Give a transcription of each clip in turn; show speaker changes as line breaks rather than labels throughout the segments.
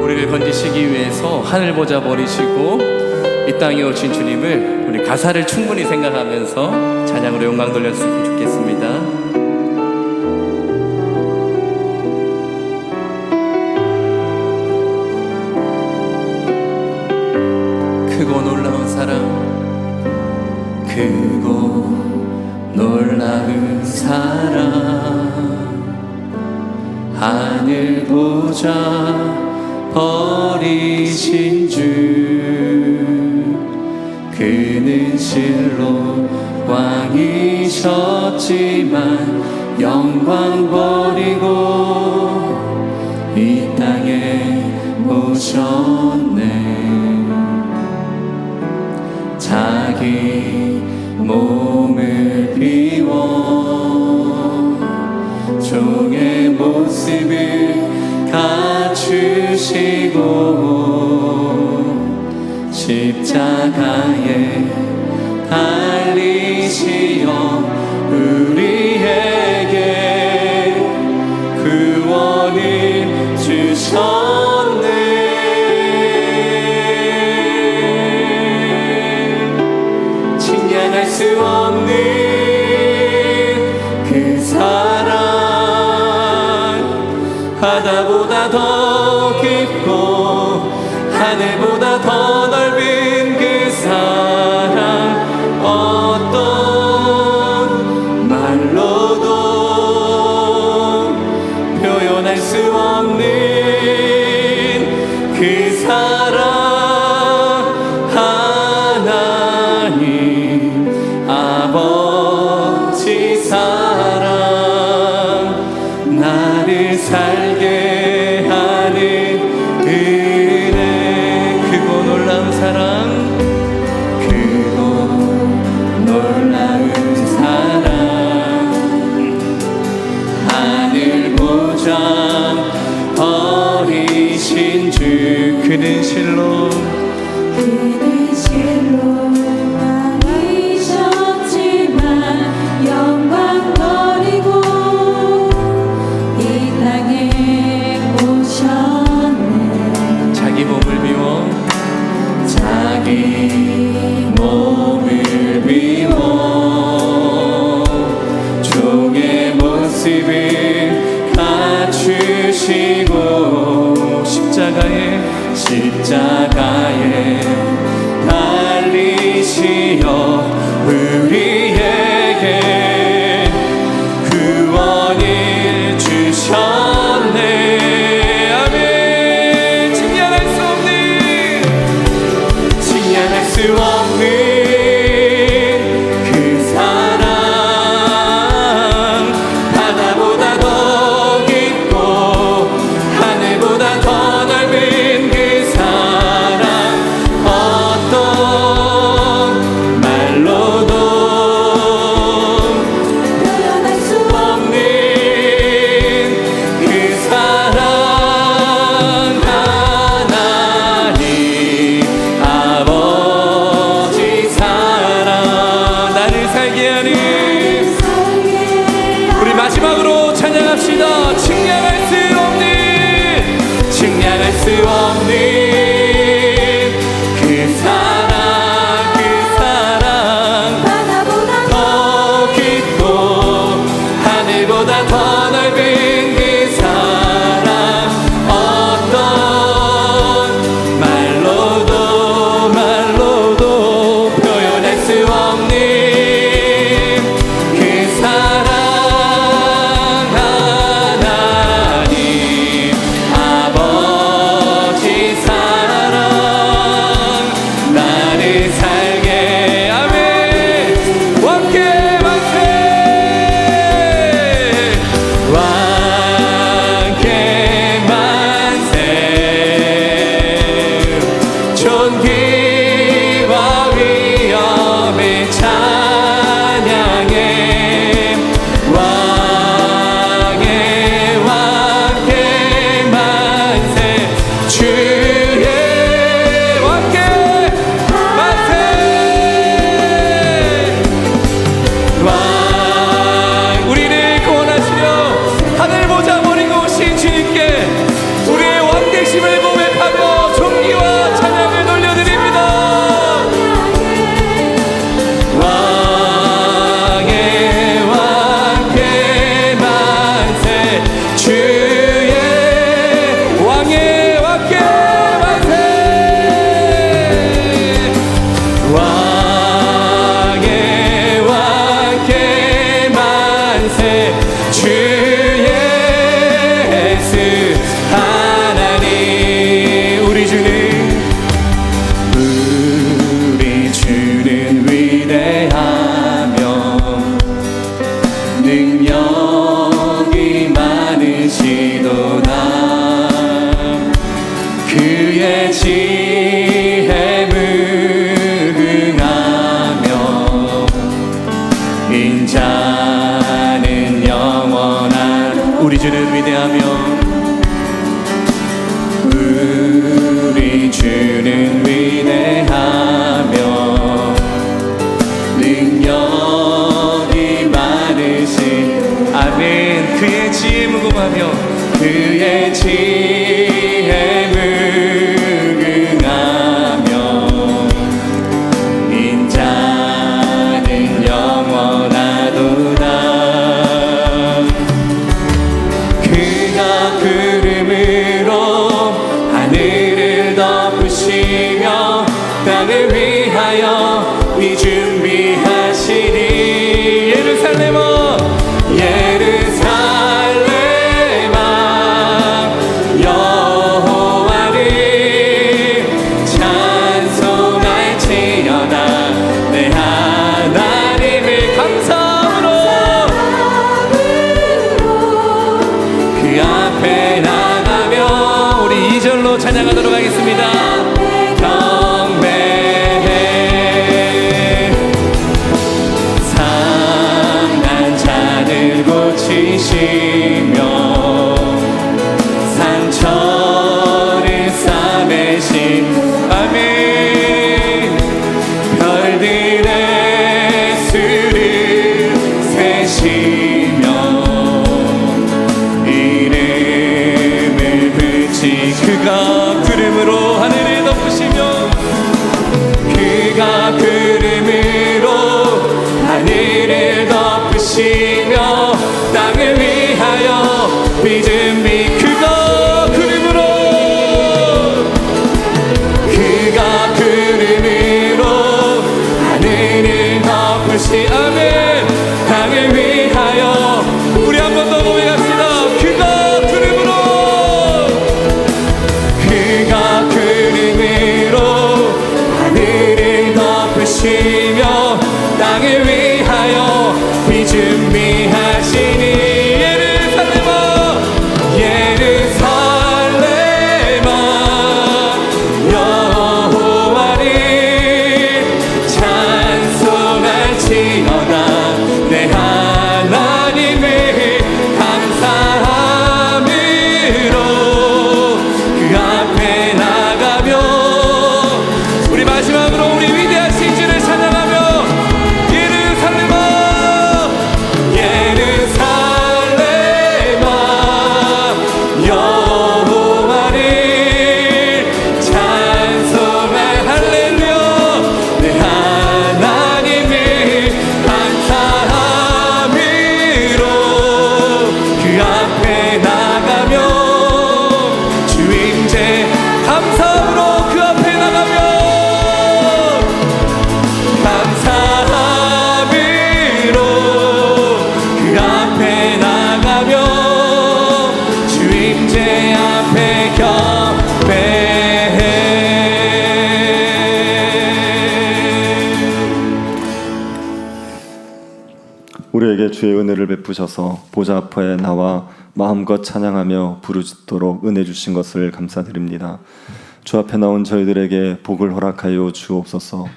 우리를 건지시기 위해서 하늘 보자 버리시고 이 땅에 오신 주님을 우리 가사를 충분히 생각하면서 찬양으로 영광 돌렸으면 좋겠습니다. 크고 놀라운 사랑, 크고 놀라운 사랑, 하늘 보자 버리신 주, 그는 실로 왕이셨지만 영광 버리고 이 땅에 오셨네. 자기 몸을 비워 종의 모습을 갖추시고 십자가에 달리시어 우리에게 구원을 주셨네. 칭찬할 수 없는 그 사랑, 바다보다 더 깊고 하늘보다 더 넓은 그 사랑, 어떤 말로도 표현할 수 없는 그 사랑, 하나님 아버지 사랑, 나를 살게 하는 은혜. 크고 놀라운 사랑, 크고 놀라운 사랑, 하늘 보좌 버리신 주, 그는 실로
왕이셨지만 영광 버리고 이 땅에 오셨네.
자기 몸을 비워 자기 몸을 비워 종의 모습을 갖추시고 십자가에 달리시어 우리에게 구원을 주셨네. 아멘. 칭찬할 수 없는 그 사랑, 바다보다 더 깊고 하늘보다 더 넓은 그 사랑, 어떤 말로 주는 위대하며 우리 주는 위대하며 능력이 많으신 아멘. 그의 지혜 무궁하며 그의 지혜 무궁하며 인자는 영원하도다. 그가 구름으로 하늘을 덮으시며 땅을 위하여 비 준비하시니 예루살렘아 예루살렘아 여호와를 찬송할지어다. 내 하나님을 감사함으로 그 앞에 나가며 우리 2절로 찬양하도록 하겠습니다. 고치시며 상처를 싸매신 아멘. 별들의 수를 세시며 이름을 붙이 그가 구름으로 하늘을 덮으시며 그가 구름으로 하늘을 덮으시며 땅을 위하여 비 준비 그가 구름으로 하늘을 덮으시 아멘. 땅을 위하여 우리 한 번 더 고백합시다. 그가 구름으로 하늘을 덮으시며 땅을 위하여 비 준비하시니 예루살렘아 예루살렘아 여호와를 찬송할지어다. 내 하나님을 감사함으로 그 앞에 나가며 우리 마지막으로 우리 위대하신 주를 찬양하며 예루살렘아 예루살렘아 여호와를 찬송할 할렐루야. 내 하나님을 감사함으로 그 앞에 나가며 주임제 감사함으로 그 앞에 나가며 감사함으로 그 앞에 나가며 주임제 앞에 경배해.
우리에게 주의 은혜를 베푸셔서 보좌 앞에 나와 마음껏 찬양하며 부르짖도록 은혜 주신 것을 감사드립니다. 주 앞에 나온 저희들에게 복을 허락하여 주옵소서.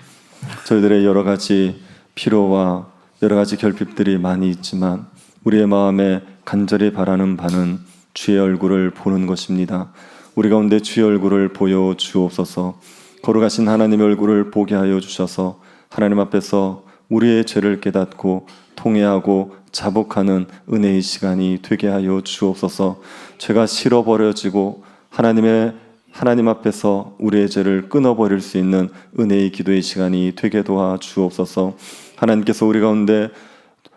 저희들의 여러 가지 필요와 여러 가지 결핍들이 많이 있지만 우리의 마음에 간절히 바라는 바는 주의 얼굴을 보는 것입니다. 우리 가운데 주의 얼굴을 보여 주옵소서. 거룩하신 하나님의 얼굴을 보게 하여 주셔서 하나님 앞에서 우리의 죄를 깨닫고 통회하고 자복하는 은혜의 시간이 되게 하여 주옵소서. 죄가 실어버려지고 하나님 앞에서 우리의 죄를 끊어버릴 수 있는 은혜의 기도의 시간이 되게 도와 주옵소서. 하나님께서 우리 가운데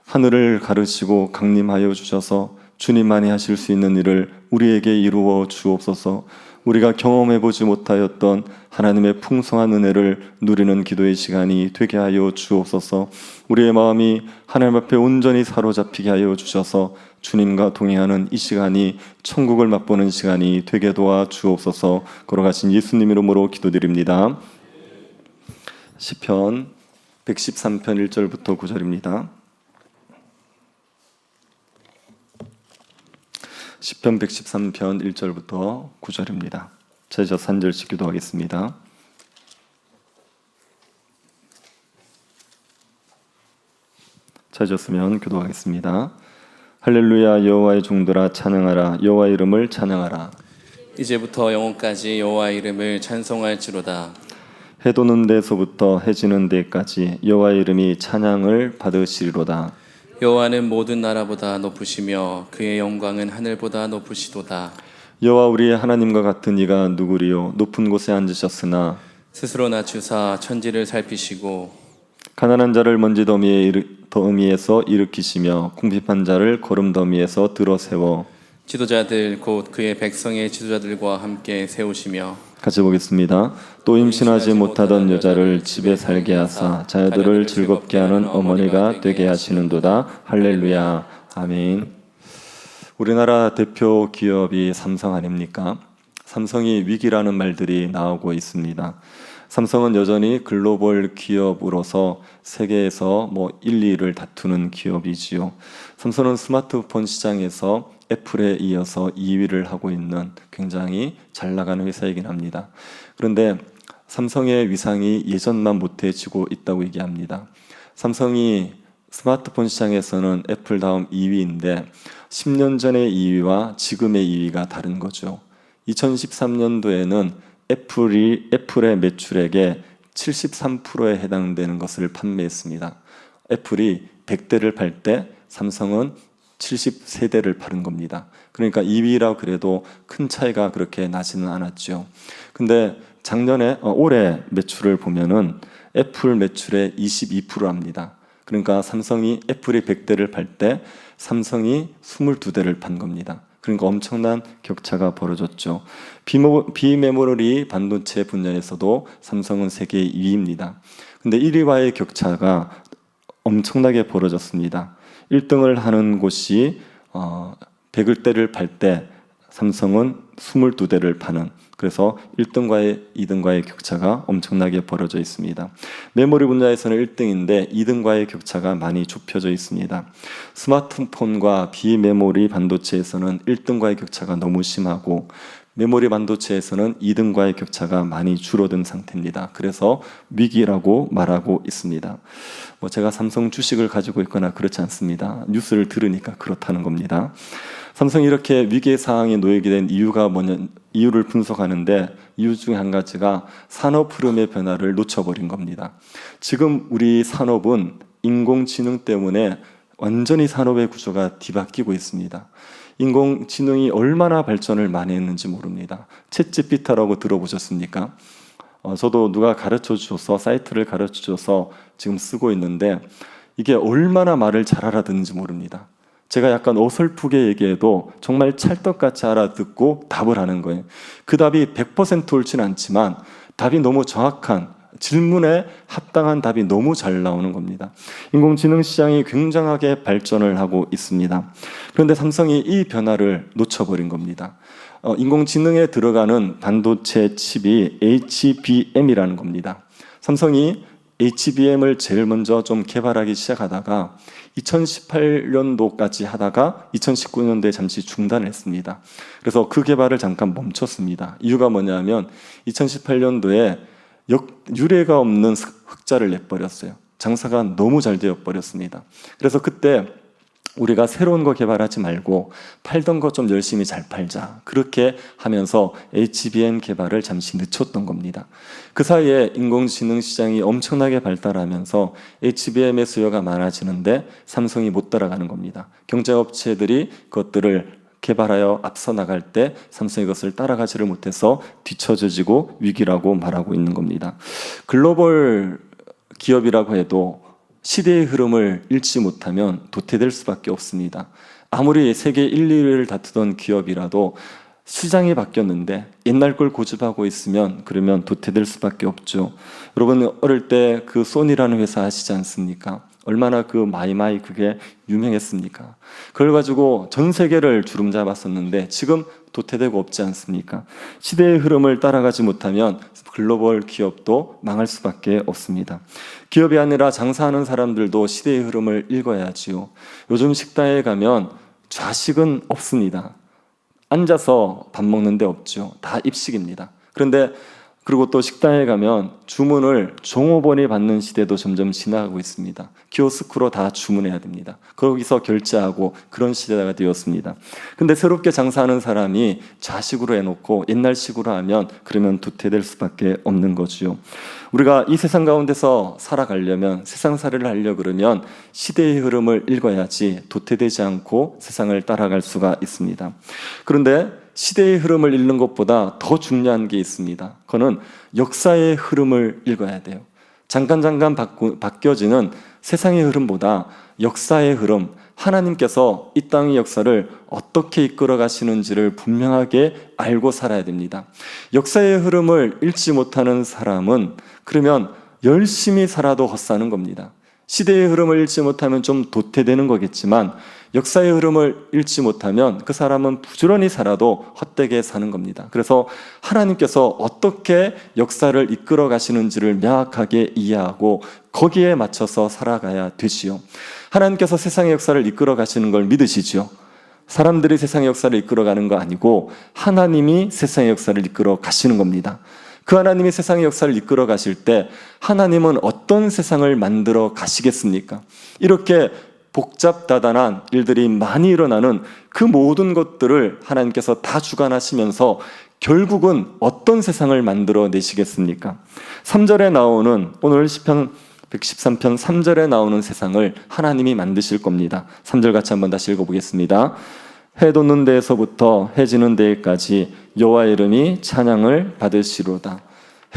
하늘을 가르시고 강림하여 주셔서 주님만이 하실 수 있는 일을 우리에게 이루어 주옵소서. 우리가 경험해보지 못하였던 하나님의 풍성한 은혜를 누리는 기도의 시간이 되게 하여 주옵소서. 우리의 마음이 하나님 앞에 온전히 사로잡히게 하여 주셔서 주님과 동행하는 이 시간이 천국을 맛보는 시간이 되게 도와 주옵소서. 걸어가신 예수님 이름으로 기도드립니다. 시편 113편 1절부터 9절입니다. 시편 113편 1절부터 9절입니다. 제자서 한 절씩 기도하겠습니다. 찾으셨으면 기도하겠습니다. 할렐루야. 여호와의 종들아 찬양하라. 여호와의 이름을 찬양하라.
이제부터 영원까지 여호와의 이름을 찬송할지로다.
해 도는 데서부터 해 지는 데까지 여호와의 이름이 찬양을 받으시리로다.
여호와는 모든 나라보다 높으시며 그의 영광은 하늘보다 높으시도다.
여호와 우리 하나님과 같은 이가 누구리요? 높은 곳에 앉으셨으나
스스로 낮추사 천지를 살피시고
가난한 자를 먼지 더미에서 일으키시며 궁핍한 자를 거름 더미에서 들어세워
지도자들 곧 그의 백성의 지도자들과 함께 세우시며
같이 보겠습니다. 또 임신하지 못하던 여자를 집에 살게 하사 자녀들을 즐겁게 하는 어머니가 되게 하시는도다. 할렐루야. 아멘. 우리나라 대표 기업이 삼성 아닙니까? 삼성이 위기라는 말들이 나오고 있습니다. 삼성은 여전히 글로벌 기업으로서 세계에서 1, 2위를 다투는 기업이지요. 삼성은 스마트폰 시장에서 애플에 이어서 2위를 하고 있는 굉장히 잘 나가는 회사이긴 합니다. 그런데 삼성의 위상이 예전만 못해지고 있다고 얘기합니다. 삼성이 스마트폰 시장에서는 애플 다음 2위인데 10년 전의 2위와 지금의 2위가 다른 거죠. 2013년도에는 애플의 매출액의 73%에 해당되는 것을 판매했습니다. 애플이 100대를 팔 때 삼성은 73대를 파는 겁니다. 그러니까 2위라고 그래도 큰 차이가 그렇게 나지는 않았죠. 근데 올해 매출을 보면은 애플 매출의 22%합니다. 그러니까 삼성이 애플이 100대를 팔 때 삼성이 22대를 판 겁니다. 그러니까 엄청난 격차가 벌어졌죠. 비메모리 반도체 분야에서도 삼성은 세계 2위입니다. 근데 1위와의 격차가 엄청나게 벌어졌습니다. 1등을 하는 곳이 100대를 팔 때 삼성은 22대를 파는, 그래서 2등과의 격차가 엄청나게 벌어져 있습니다. 메모리 분야에서는 1등인데 2등과의 격차가 많이 좁혀져 있습니다. 스마트폰과 비메모리 반도체에서는 1등과의 격차가 너무 심하고 메모리 반도체에서는 2등과의 격차가 많이 줄어든 상태입니다. 그래서 위기라고 말하고 있습니다. 제가 삼성 주식을 가지고 있거나 그렇지 않습니다. 뉴스를 들으니까 그렇다는 겁니다. 삼성이 이렇게 위기의 상황에 놓이게 된 이유를 분석하는데 이유 중에 한 가지가 산업 흐름의 변화를 놓쳐버린 겁니다. 지금 우리 산업은 인공지능 때문에 완전히 산업의 구조가 뒤바뀌고 있습니다. 인공지능이 얼마나 발전을 많이 했는지 모릅니다. 챗GPT라고 들어보셨습니까? 저도 누가 가르쳐줘서 사이트를 가르쳐줘서 지금 쓰고 있는데 이게 얼마나 말을 잘 알아듣는지 모릅니다. 제가 약간 어설프게 얘기해도 정말 찰떡같이 알아듣고 답을 하는 거예요. 그 답이 100% 옳지는 않지만 답이 너무 정확한, 질문에 합당한 답이 너무 잘 나오는 겁니다. 인공지능 시장이 굉장하게 발전을 하고 있습니다. 그런데 삼성이 이 변화를 놓쳐버린 겁니다. 인공지능에 들어가는 반도체 칩이 HBM이라는 겁니다. 삼성이 HBM을 제일 먼저 좀 개발하기 시작하다가 2018년도까지 하다가 2019년도에 잠시 중단을 했습니다. 그래서 그 개발을 잠깐 멈췄습니다. 이유가 뭐냐면 2018년도에 유례가 없는 흑자를 내버렸어요. 장사가 너무 잘 되어버렸습니다. 그래서 그때 우리가 새로운 거 개발하지 말고 팔던 거 좀 열심히 잘 팔자, 그렇게 하면서 HBM 개발을 잠시 늦췄던 겁니다. 그 사이에 인공지능 시장이 엄청나게 발달하면서 HBM의 수요가 많아지는데 삼성이 못 따라가는 겁니다. 경쟁업체들이 그것들을 개발하여 앞서 나갈 때 삼성이 그것을 따라가지를 못해서 뒤처져지고 위기라고 말하고 있는 겁니다. 글로벌 기업이라고 해도 시대의 흐름을 읽지 못하면 도태될 수밖에 없습니다. 아무리 세계 1, 2위를 다투던 기업이라도 시장이 바뀌었는데 옛날 걸 고집하고 있으면 그러면 도태될 수밖에 없죠. 여러분 어릴 때 그 소니라는 회사 아시지 않습니까? 얼마나 그 마이마이 그게 유명했습니까? 그걸 가지고 전 세계를 주름잡았었는데 지금 도태되고 없지 않습니까? 시대의 흐름을 따라가지 못하면 글로벌 기업도 망할 수밖에 없습니다. 기업이 아니라 장사하는 사람들도 시대의 흐름을 읽어야지요. 요즘 식당에 가면 좌식은 없습니다. 앉아서 밥 먹는 데 없죠. 다 입식입니다. 그런데 그리고 또 식당에 가면 주문을 종업원이 받는 시대도 점점 지나가고 있습니다. 키오스크로 다 주문해야 됩니다. 거기서 결제하고 그런 시대가 되었습니다. 근데 새롭게 장사하는 사람이 좌식으로 해놓고 옛날식으로 하면 그러면 도태될 수밖에 없는 거지요. 우리가 이 세상 가운데서 살아가려면, 세상살이를 하려 그러면 시대의 흐름을 읽어야지 도태되지 않고 세상을 따라갈 수가 있습니다. 그런데 시대의 흐름을 읽는 것보다 더 중요한 게 있습니다. 그거는 역사의 흐름을 읽어야 돼요. 잠깐 바뀌어지는 세상의 흐름보다 역사의 흐름, 하나님께서 이 땅의 역사를 어떻게 이끌어 가시는지를 분명하게 알고 살아야 됩니다. 역사의 흐름을 읽지 못하는 사람은 그러면 열심히 살아도 헛사는 겁니다. 시대의 흐름을 읽지 못하면 좀 도태되는 거겠지만 역사의 흐름을 읽지 못하면 그 사람은 부지런히 살아도 헛되게 사는 겁니다. 그래서 하나님께서 어떻게 역사를 이끌어 가시는지를 명확하게 이해하고 거기에 맞춰서 살아가야 되지요. 하나님께서 세상의 역사를 이끌어 가시는 걸 믿으시죠? 사람들이 세상의 역사를 이끌어 가는 거 아니고 하나님이 세상의 역사를 이끌어 가시는 겁니다. 그 하나님이 세상의 역사를 이끌어 가실 때 하나님은 어떤 세상을 만들어 가시겠습니까? 이렇게 복잡다단한 일들이 많이 일어나는 그 모든 것들을 하나님께서 다 주관하시면서 결국은 어떤 세상을 만들어 내시겠습니까? 3절에 나오는, 오늘 시편 113편 3절에 나오는 세상을 하나님이 만드실 겁니다. 3절 같이 한번 다시 읽어보겠습니다. 해 돋는 데에서부터 해 지는 데까지 여호와의 이름이 찬양을 받으시로다.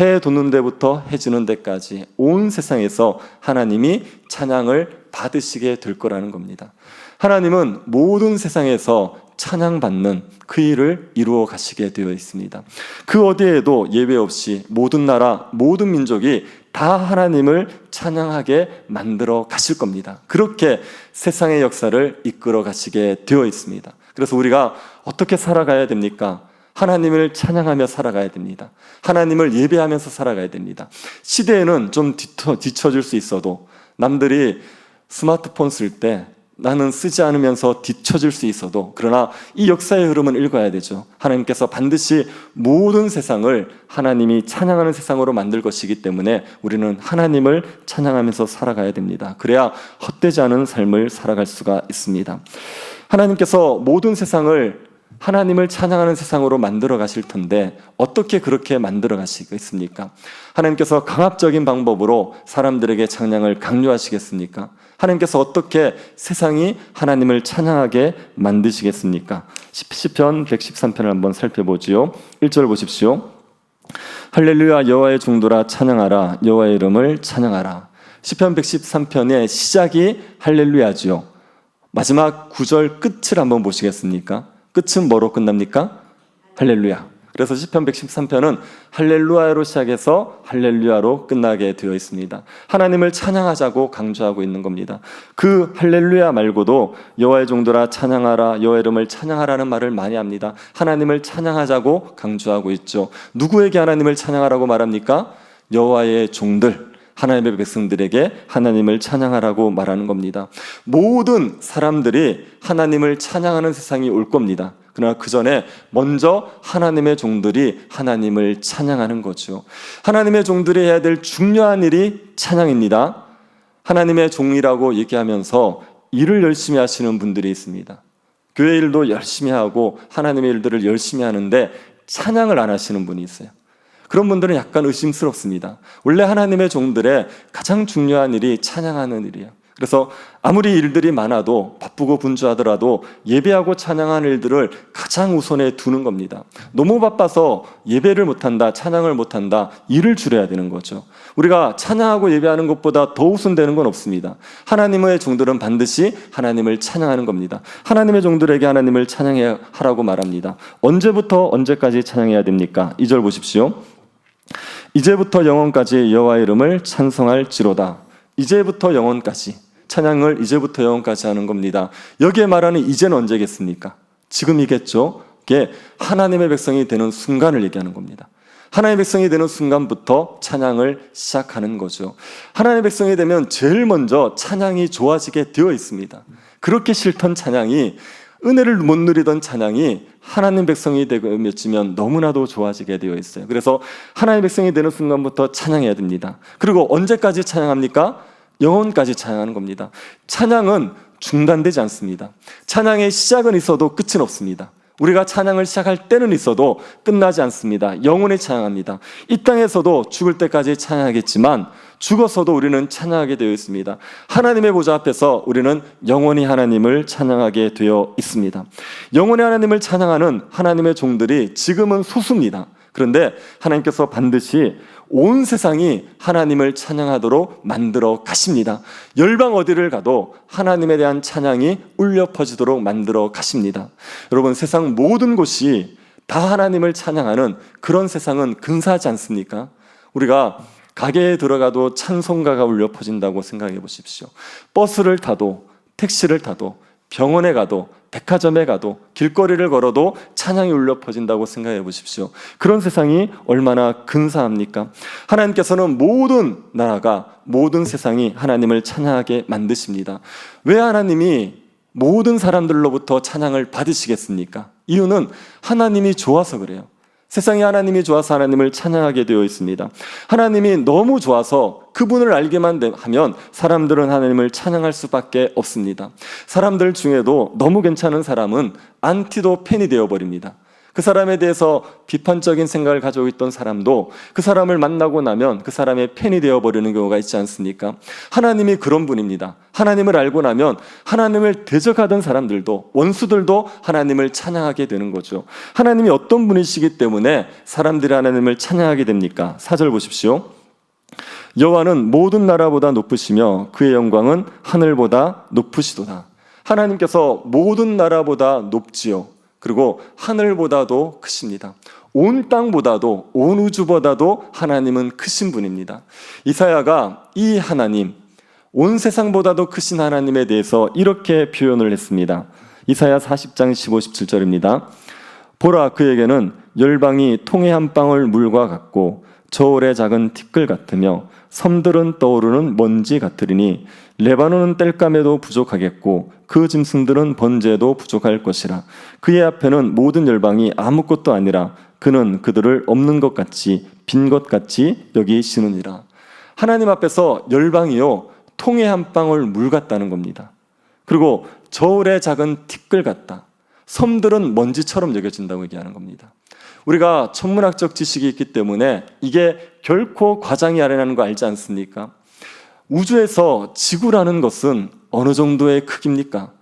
해 돋는 데부터 해 지는 데까지 온 세상에서 하나님이 찬양을 받으시게 될 거라는 겁니다. 하나님은 모든 세상에서 찬양받는 그 일을 이루어 가시게 되어 있습니다. 그 어디에도 예외 없이 모든 나라, 모든 민족이 다 하나님을 찬양하게 만들어 가실 겁니다. 그렇게 세상의 역사를 이끌어 가시게 되어 있습니다. 그래서 우리가 어떻게 살아가야 됩니까? 하나님을 찬양하며 살아가야 됩니다. 하나님을 예배하면서 살아가야 됩니다. 시대에는 좀 뒤처질 수 있어도, 남들이 스마트폰 쓸 때 나는 쓰지 않으면서 뒤처질 수 있어도, 그러나 이 역사의 흐름은 읽어야 되죠. 하나님께서 반드시 모든 세상을 하나님이 찬양하는 세상으로 만들 것이기 때문에 우리는 하나님을 찬양하면서 살아가야 됩니다. 그래야 헛되지 않은 삶을 살아갈 수가 있습니다. 하나님께서 모든 세상을 하나님을 찬양하는 세상으로 만들어 가실 텐데 어떻게 그렇게 만들어 가시겠습니까? 하나님께서 강압적인 방법으로 사람들에게 찬양을 강요하시겠습니까? 하나님께서 어떻게 세상이 하나님을 찬양하게 만드시겠습니까? 시편 113편을 한번 살펴보지요. 1절 보십시오. 할렐루야, 여호와의 종들아 찬양하라, 여호와의 이름을 찬양하라. 시편 113편의 시작이 할렐루야지요. 마지막 9절 끝을 한번 보시겠습니까? 끝은 뭐로 끝납니까? 할렐루야. 그래서 시편 113편은 할렐루야로 시작해서 할렐루야로 끝나게 되어 있습니다. 하나님을 찬양하자고 강조하고 있는 겁니다. 그 할렐루야 말고도 여호와의 종들아 찬양하라, 여호와의 이름을 찬양하라는 말을 많이 합니다. 하나님을 찬양하자고 강조하고 있죠. 누구에게 하나님을 찬양하라고 말합니까? 여호와의 종들, 하나님의 백성들에게 하나님을 찬양하라고 말하는 겁니다. 모든 사람들이 하나님을 찬양하는 세상이 올 겁니다. 그러나 그 전에 먼저 하나님의 종들이 하나님을 찬양하는 거죠. 하나님의 종들이 해야 될 중요한 일이 찬양입니다. 하나님의 종이라고 얘기하면서 일을 열심히 하시는 분들이 있습니다. 교회 일도 열심히 하고 하나님의 일들을 열심히 하는데 찬양을 안 하시는 분이 있어요. 그런 분들은 약간 의심스럽습니다. 원래 하나님의 종들의 가장 중요한 일이 찬양하는 일이에요. 그래서 아무리 일들이 많아도 바쁘고 분주하더라도 예배하고 찬양하는 일들을 가장 우선에 두는 겁니다. 너무 바빠서 예배를 못한다, 찬양을 못한다, 일을 줄여야 되는 거죠. 우리가 찬양하고 예배하는 것보다 더 우선되는 건 없습니다. 하나님의 종들은 반드시 하나님을 찬양하는 겁니다. 하나님의 종들에게 하나님을 찬양해야 하라고 말합니다. 언제부터 언제까지 찬양해야 됩니까? 2절 보십시오. 이제부터 영원까지 여호와의 이름을 찬송할지로다. 이제부터 영원까지, 찬양을 이제부터 영원까지 하는 겁니다. 여기에 말하는 이제는 언제겠습니까? 지금이겠죠. 이게 하나님의 백성이 되는 순간을 얘기하는 겁니다. 하나님의 백성이 되는 순간부터 찬양을 시작하는 거죠. 하나님의 백성이 되면 제일 먼저 찬양이 좋아지게 되어 있습니다. 그렇게 싫던 찬양이, 은혜를 못 누리던 찬양이 하나님 백성이 되고 맺으면 너무나도 좋아지게 되어 있어요. 그래서 하나님 백성이 되는 순간부터 찬양해야 됩니다. 그리고 언제까지 찬양합니까? 영혼까지 찬양하는 겁니다. 찬양은 중단되지 않습니다. 찬양의 시작은 있어도 끝은 없습니다. 우리가 찬양을 시작할 때는 있어도 끝나지 않습니다. 영원히 찬양합니다. 이 땅에서도 죽을 때까지 찬양하겠지만 죽어서도 우리는 찬양하게 되어 있습니다. 하나님의 보좌 앞에서 우리는 영원히 하나님을 찬양하게 되어 있습니다. 영원히 하나님을 찬양하는 하나님의 종들이 지금은 소수입니다. 그런데 하나님께서 반드시 온 세상이 하나님을 찬양하도록 만들어 가십니다. 열방 어디를 가도 하나님에 대한 찬양이 울려 퍼지도록 만들어 가십니다. 여러분, 세상 모든 곳이 다 하나님을 찬양하는 그런 세상은 근사하지 않습니까? 우리가 가게에 들어가도 찬송가가 울려 퍼진다고 생각해 보십시오. 버스를 타도, 택시를 타도, 병원에 가도, 백화점에 가도, 길거리를 걸어도 찬양이 울려 퍼진다고 생각해 보십시오. 그런 세상이 얼마나 근사합니까? 하나님께서는 모든 나라가, 모든 세상이 하나님을 찬양하게 만드십니다. 왜 하나님이 모든 사람들로부터 찬양을 받으시겠습니까? 이유는 하나님이 좋아서 그래요. 세상에 하나님이 좋아서 하나님을 찬양하게 되어 있습니다. 하나님이 너무 좋아서 그분을 알게만 하면 사람들은 하나님을 찬양할 수밖에 없습니다. 사람들 중에도 너무 괜찮은 사람은 안티도 팬이 되어버립니다. 그 사람에 대해서 비판적인 생각을 가지고 있던 사람도 그 사람을 만나고 나면 그 사람의 팬이 되어버리는 경우가 있지 않습니까? 하나님이 그런 분입니다. 하나님을 알고 나면 하나님을 대적하던 사람들도, 원수들도 하나님을 찬양하게 되는 거죠. 하나님이 어떤 분이시기 때문에 사람들이 하나님을 찬양하게 됩니까? 4절 보십시오. 여호와는 모든 나라보다 높으시며 그의 영광은 하늘보다 높으시도다. 하나님께서 모든 나라보다 높지요. 그리고 하늘보다도 크십니다. 온 땅보다도, 온 우주보다도 하나님은 크신 분입니다. 이사야가 이 하나님, 온 세상보다도 크신 하나님에 대해서 이렇게 표현을 했습니다. 이사야 40장 15, 17절입니다. 보라, 그에게는 열방이 통에 한 방울 물과 같고 저울의 작은 티끌 같으며 섬들은 떠오르는 먼지 같으리니 레바논은 땔감에도 부족하겠고 그 짐승들은 번제에도 부족할 것이라. 그의 앞에는 모든 열방이 아무것도 아니라 그는 그들을 없는 것 같이 빈 것 같이 여기시느니라. 하나님 앞에서 열방이요 통에 한 방울 물 같다는 겁니다. 그리고 저울의 작은 티끌 같다. 섬들은 먼지처럼 여겨진다고 얘기하는 겁니다. 우리가 천문학적 지식이 있기 때문에 이게 결코 과장이 아니라는 거 알지 않습니까? 우주에서 지구라는 것은 어느 정도의 크기입니까?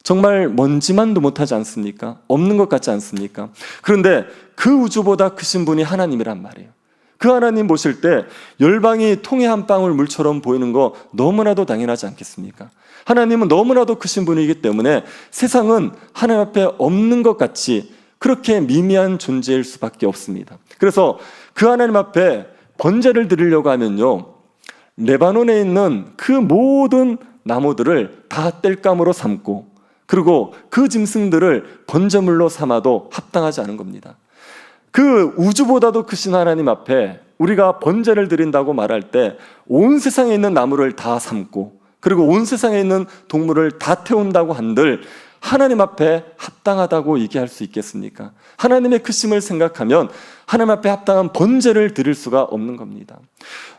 정말 먼지만도 못하지 않습니까? 없는 것 같지 않습니까? 그런데 그 우주보다 크신 분이 하나님이란 말이에요. 그 하나님 보실 때 열방이 통에 한 방울 물처럼 보이는 거 너무나도 당연하지 않겠습니까? 하나님은 너무나도 크신 분이기 때문에 세상은 하나님 앞에 없는 것 같이 그렇게 미미한 존재일 수밖에 없습니다. 그래서 그 하나님 앞에 번제를 드리려고 하면요, 레바논에 있는 그 모든 나무들을 다 땔감으로 삼고 그리고 그 짐승들을 번제물로 삼아도 합당하지 않은 겁니다. 그 우주보다도 크신 하나님 앞에 우리가 번제를 드린다고 말할 때 온 세상에 있는 나무를 다 삼고 그리고 온 세상에 있는 동물을 다 태운다고 한들 하나님 앞에 합당하다고 얘기할 수 있겠습니까? 하나님의 크심을 생각하면 하나님 앞에 합당한 번제를 드릴 수가 없는 겁니다.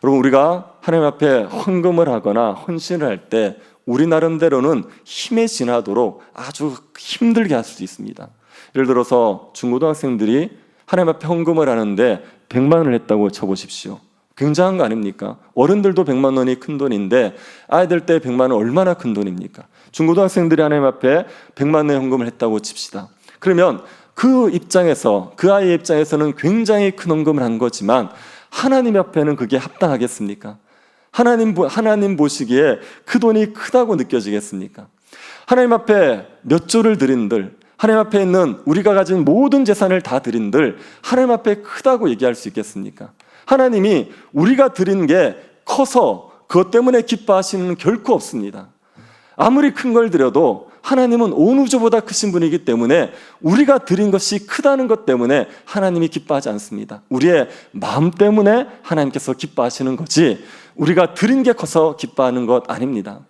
여러분, 우리가 하나님 앞에 헌금을 하거나 헌신을 할 때 우리 나름대로는 힘에 지나도록 아주 힘들게 할 수도 있습니다. 예를 들어서 중고등학생들이 하나님 앞에 헌금을 하는데 100만 원을 했다고 쳐보십시오. 굉장한 거 아닙니까? 어른들도 100만 원이 큰 돈인데 아이들 때 100만 원 얼마나 큰 돈입니까? 중고등학생들이 하나님 앞에 100만 원의 헌금을 했다고 칩시다. 그러면 그 입장에서, 그 아이의 입장에서는 굉장히 큰 헌금을 한 거지만 하나님 앞에는 그게 합당하겠습니까? 하나님 보시기에 그 돈이 크다고 느껴지겠습니까? 하나님 앞에 몇 조를 드린들, 하나님 앞에 있는 우리가 가진 모든 재산을 다 드린들 하나님 앞에 크다고 얘기할 수 있겠습니까? 하나님이 우리가 드린 게 커서 그것 때문에 기뻐하시는 결코 없습니다. 아무리 큰 걸 드려도 하나님은 온 우주보다 크신 분이기 때문에 우리가 드린 것이 크다는 것 때문에 하나님이 기뻐하지 않습니다. 우리의 마음 때문에 하나님께서 기뻐하시는 거지 우리가 드린 게 커서 기뻐하는 것 아닙니다.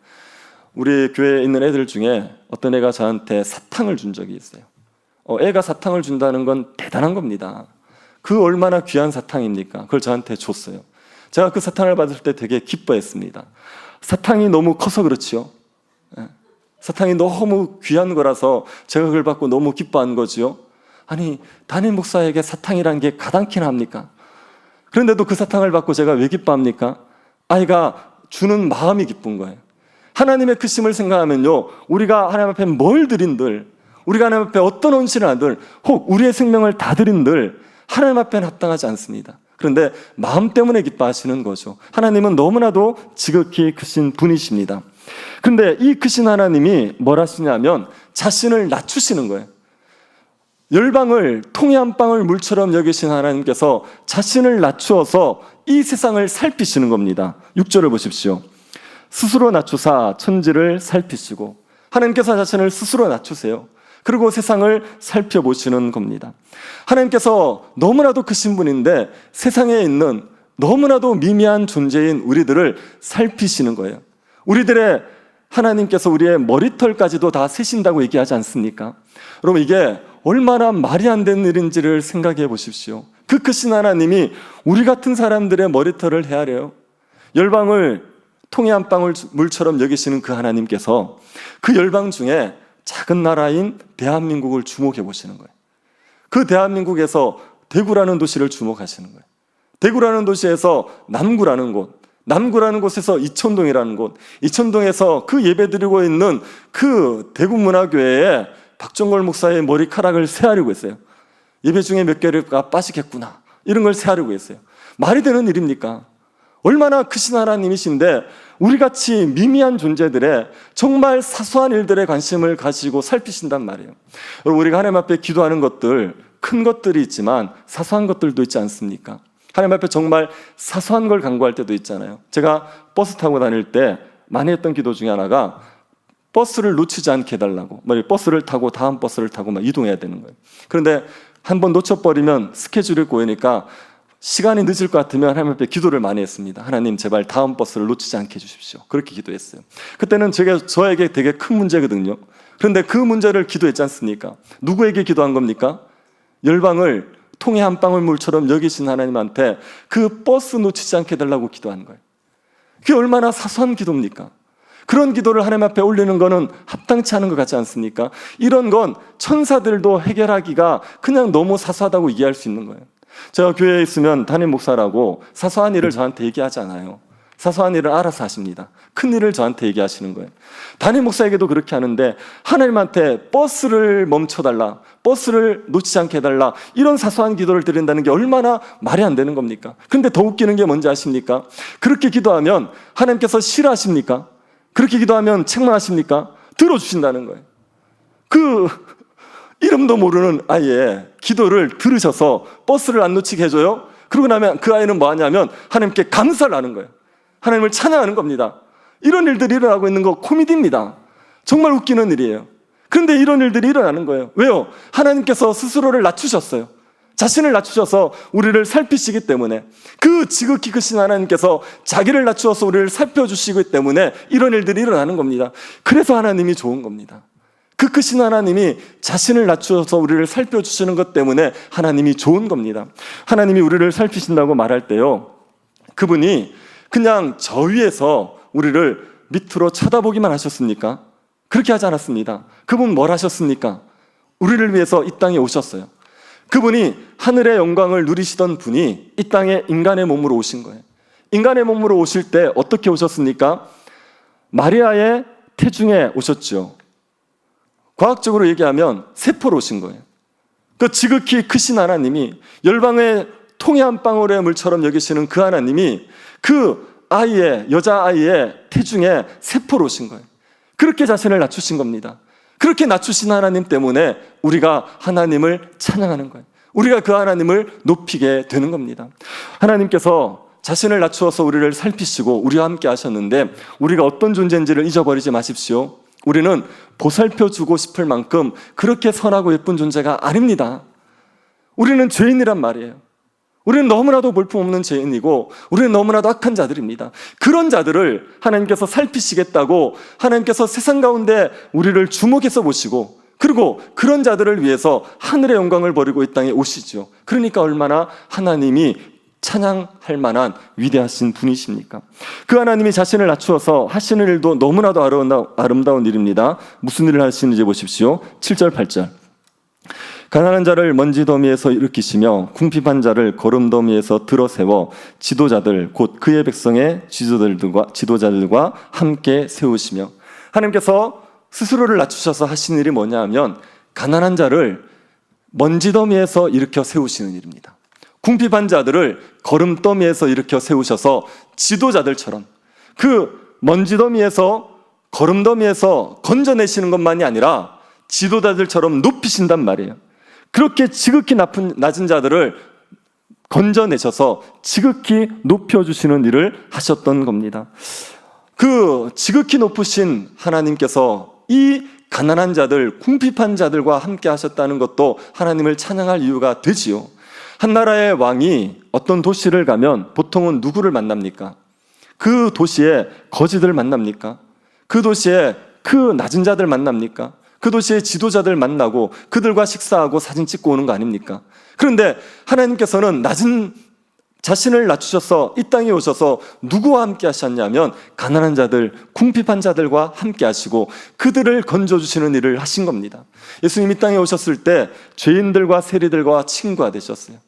우리 교회에 있는 애들 중에 어떤 애가 저한테 사탕을 준 적이 있어요. 애가 사탕을 준다는 건 대단한 겁니다. 그 얼마나 귀한 사탕입니까? 그걸 저한테 줬어요. 제가 그 사탕을 받을 때 되게 기뻐했습니다. 사탕이 너무 커서 그렇지요. 사탕이 너무 귀한 거라서 제가 그걸 받고 너무 기뻐한 거지요. 아니, 담임 목사에게 사탕이라는 게 가당키나 합니까? 그런데도 그 사탕을 받고 제가 왜 기뻐합니까? 아이가 주는 마음이 기쁜 거예요. 하나님의 크심을 생각하면요, 우리가 하나님 앞에 뭘 드린들, 우리가 하나님 앞에 어떤 헌신을 하들, 혹 우리의 생명을 다 드린들 하나님 앞에는 합당하지 않습니다. 그런데 마음 때문에 기뻐하시는 거죠. 하나님은 너무나도 지극히 크신 분이십니다. 그런데 이 크신 하나님이 뭘 하시냐면 자신을 낮추시는 거예요. 열방을 통에 한 방울 물처럼 여기신 하나님께서 자신을 낮추어서 이 세상을 살피시는 겁니다. 6절을 보십시오. 스스로 낮추사 천지를 살피시고, 하나님께서 자신을 스스로 낮추세요. 그리고 세상을 살펴보시는 겁니다. 하나님께서 너무나도 크신 분인데 세상에 있는 너무나도 미미한 존재인 우리들을 살피시는 거예요. 우리들의 하나님께서 우리의 머리털까지도 다 세신다고 얘기하지 않습니까? 여러분, 이게 얼마나 말이 안 되는 일인지를 생각해 보십시오. 그 크신 하나님이 우리 같은 사람들의 머리털을 헤아려요. 열방을 통에 한 방울 물처럼 여기시는 그 하나님께서 그 열방 중에 작은 나라인 대한민국을 주목해 보시는 거예요. 그 대한민국에서 대구라는 도시를 주목하시는 거예요. 대구라는 도시에서 남구라는 곳, 남구라는 곳에서 이천동이라는 곳, 이천동에서 그 예배드리고 있는 그 대구문화교회에 박정걸 목사의 머리카락을 세하려고 했어요. 예배 중에 몇 개가 빠지겠구나, 이런 걸 세하려고 했어요. 말이 되는 일입니까? 얼마나 크신 하나님이신데 우리같이 미미한 존재들의 정말 사소한 일들에 관심을 가지고 살피신단 말이에요. 여러분, 우리가 하나님 앞에 기도하는 것들, 큰 것들이 있지만 사소한 것들도 있지 않습니까? 하나님 앞에 정말 사소한 걸 간구할 때도 있잖아요. 제가 버스 타고 다닐 때 많이 했던 기도 중에 하나가 버스를 놓치지 않게 해달라고. 버스를 타고 다음 버스를 타고 막 이동해야 되는 거예요. 그런데 한번 놓쳐버리면 스케줄이 꼬이니까 시간이 늦을 것 같으면 하나님 앞에 기도를 많이 했습니다. 하나님, 제발 다음 버스를 놓치지 않게 해주십시오. 그렇게 기도했어요. 그때는 저에게 되게 큰 문제거든요. 그런데 그 문제를 기도했지 않습니까? 누구에게 기도한 겁니까? 열방을 통에 한 방울 물처럼 여기신 하나님한테 그 버스 놓치지 않게 해달라고 기도한 거예요. 그게 얼마나 사소한 기도입니까? 그런 기도를 하나님 앞에 올리는 것은 합당치 않은 것 같지 않습니까? 이런 건 천사들도 해결하기가 그냥 너무 사소하다고 이해할 수 있는 거예요. 제가 교회에 있으면 담임 목사라고 사소한 일을 저한테 얘기하지 않아요. 사소한 일을 알아서 하십니다. 큰 일을 저한테 얘기하시는 거예요. 담임 목사에게도 그렇게 하는데 하나님한테 버스를 멈춰달라, 버스를 놓치지 않게 해달라, 이런 사소한 기도를 드린다는 게 얼마나 말이 안 되는 겁니까? 근데 더 웃기는 게 뭔지 아십니까? 그렇게 기도하면 하나님께서 싫어하십니까? 그렇게 기도하면 책망하십니까? 들어주신다는 거예요. 그 이름도 모르는 아이의 기도를 들으셔서 버스를 안 놓치게 해줘요. 그러고 나면 그 아이는 뭐 하냐면 하나님께 감사를 하는 거예요. 하나님을 찬양하는 겁니다. 이런 일들이 일어나고 있는 거 코미디입니다. 정말 웃기는 일이에요. 그런데 이런 일들이 일어나는 거예요. 왜요? 하나님께서 스스로를 낮추셨어요. 자신을 낮추셔서 우리를 살피시기 때문에, 그 지극히 크신 하나님께서 자기를 낮추어서 우리를 살펴주시기 때문에 이런 일들이 일어나는 겁니다. 그래서 하나님이 좋은 겁니다. 그 크신 하나님이 자신을 낮추어서 우리를 살펴주시는 것 때문에 하나님이 좋은 겁니다. 하나님이 우리를 살피신다고 말할 때요, 그분이 그냥 저 위에서 우리를 밑으로 쳐다보기만 하셨습니까? 그렇게 하지 않았습니다. 그분 뭘 하셨습니까? 우리를 위해서 이 땅에 오셨어요. 그분이 하늘의 영광을 누리시던 분이 이 땅에 인간의 몸으로 오신 거예요. 인간의 몸으로 오실 때 어떻게 오셨습니까? 마리아의 태중에 오셨죠. 과학적으로 얘기하면 세포로 오신 거예요. 그 지극히 크신 하나님이, 열방의 통에 한 방울의 물처럼 여기시는 그 하나님이 그 아이의, 여자아이의 태중에 세포로 오신 거예요. 그렇게 자신을 낮추신 겁니다. 그렇게 낮추신 하나님 때문에 우리가 하나님을 찬양하는 거예요. 우리가 그 하나님을 높이게 되는 겁니다. 하나님께서 자신을 낮추어서 우리를 살피시고 우리와 함께 하셨는데 우리가 어떤 존재인지를 잊어버리지 마십시오. 우리는 보살펴주고 싶을 만큼 그렇게 선하고 예쁜 존재가 아닙니다. 우리는 죄인이란 말이에요. 우리는 너무나도 볼품없는 죄인이고 우리는 너무나도 악한 자들입니다. 그런 자들을 하나님께서 살피시겠다고 하나님께서 세상 가운데 우리를 주목해서 보시고 그리고 그런 자들을 위해서 하늘의 영광을 버리고 이 땅에 오시죠. 그러니까 얼마나 하나님이 찬양할 만한 위대하신 분이십니까? 그 하나님이 자신을 낮추어서 하시는 일도 너무나도 아름다운 일입니다. 무슨 일을 하시는지 보십시오. 7절 8절. 가난한 자를 먼지 더미에서 일으키시며 궁핍한 자를 거름 더미에서 들어세워 지도자들 곧 그의 백성의 지도자들과 함께 세우시며, 하나님께서 스스로를 낮추셔서 하시는 일이 뭐냐 하면 가난한 자를 먼지 더미에서 일으켜 세우시는 일입니다. 궁핍한 자들을 거름 더미에서 일으켜 세우셔서 지도자들처럼 그 먼지 더미에서 거름 더미에서 건져내시는 것만이 아니라 지도자들처럼 높이신단 말이에요. 그렇게 지극히 낮은 자들을 건져내셔서 지극히 높여주시는 일을 하셨던 겁니다. 그 지극히 높으신 하나님께서 이 가난한 자들, 궁핍한 자들과 함께 하셨다는 것도 하나님을 찬양할 이유가 되지요. 한 나라의 왕이 어떤 도시를 가면 보통은 누구를 만납니까? 그 도시에 거지들 만납니까? 그 도시에 그 낮은 자들 만납니까? 그 도시의 지도자들 만나고 그들과 식사하고 사진 찍고 오는 거 아닙니까? 그런데 하나님께서는 자신을 낮추셔서 이 땅에 오셔서 누구와 함께 하셨냐면 가난한 자들, 궁핍한 자들과 함께 하시고 그들을 건져주시는 일을 하신 겁니다. 예수님 이 땅에 오셨을 때 죄인들과 세리들과 친구가 되셨어요.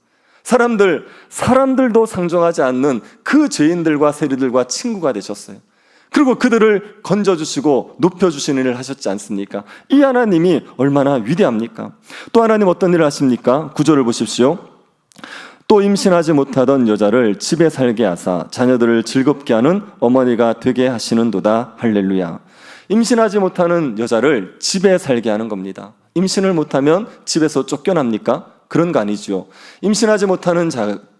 사람들도 상종하지 않는 그 죄인들과 세리들과 친구가 되셨어요. 그리고 그들을 건져주시고 높여주시는 일을 하셨지 않습니까? 이 하나님이 얼마나 위대합니까? 또 하나님 어떤 일을 하십니까? 9절을 보십시오. 또 임신하지 못하던 여자를 집에 살게 하사 자녀들을 즐겁게 하는 어머니가 되게 하시는도다. 할렐루야. 임신하지 못하는 여자를 집에 살게 하는 겁니다. 임신을 못하면 집에서 쫓겨납니까? 그런 거 아니지요. 임신하지 못하는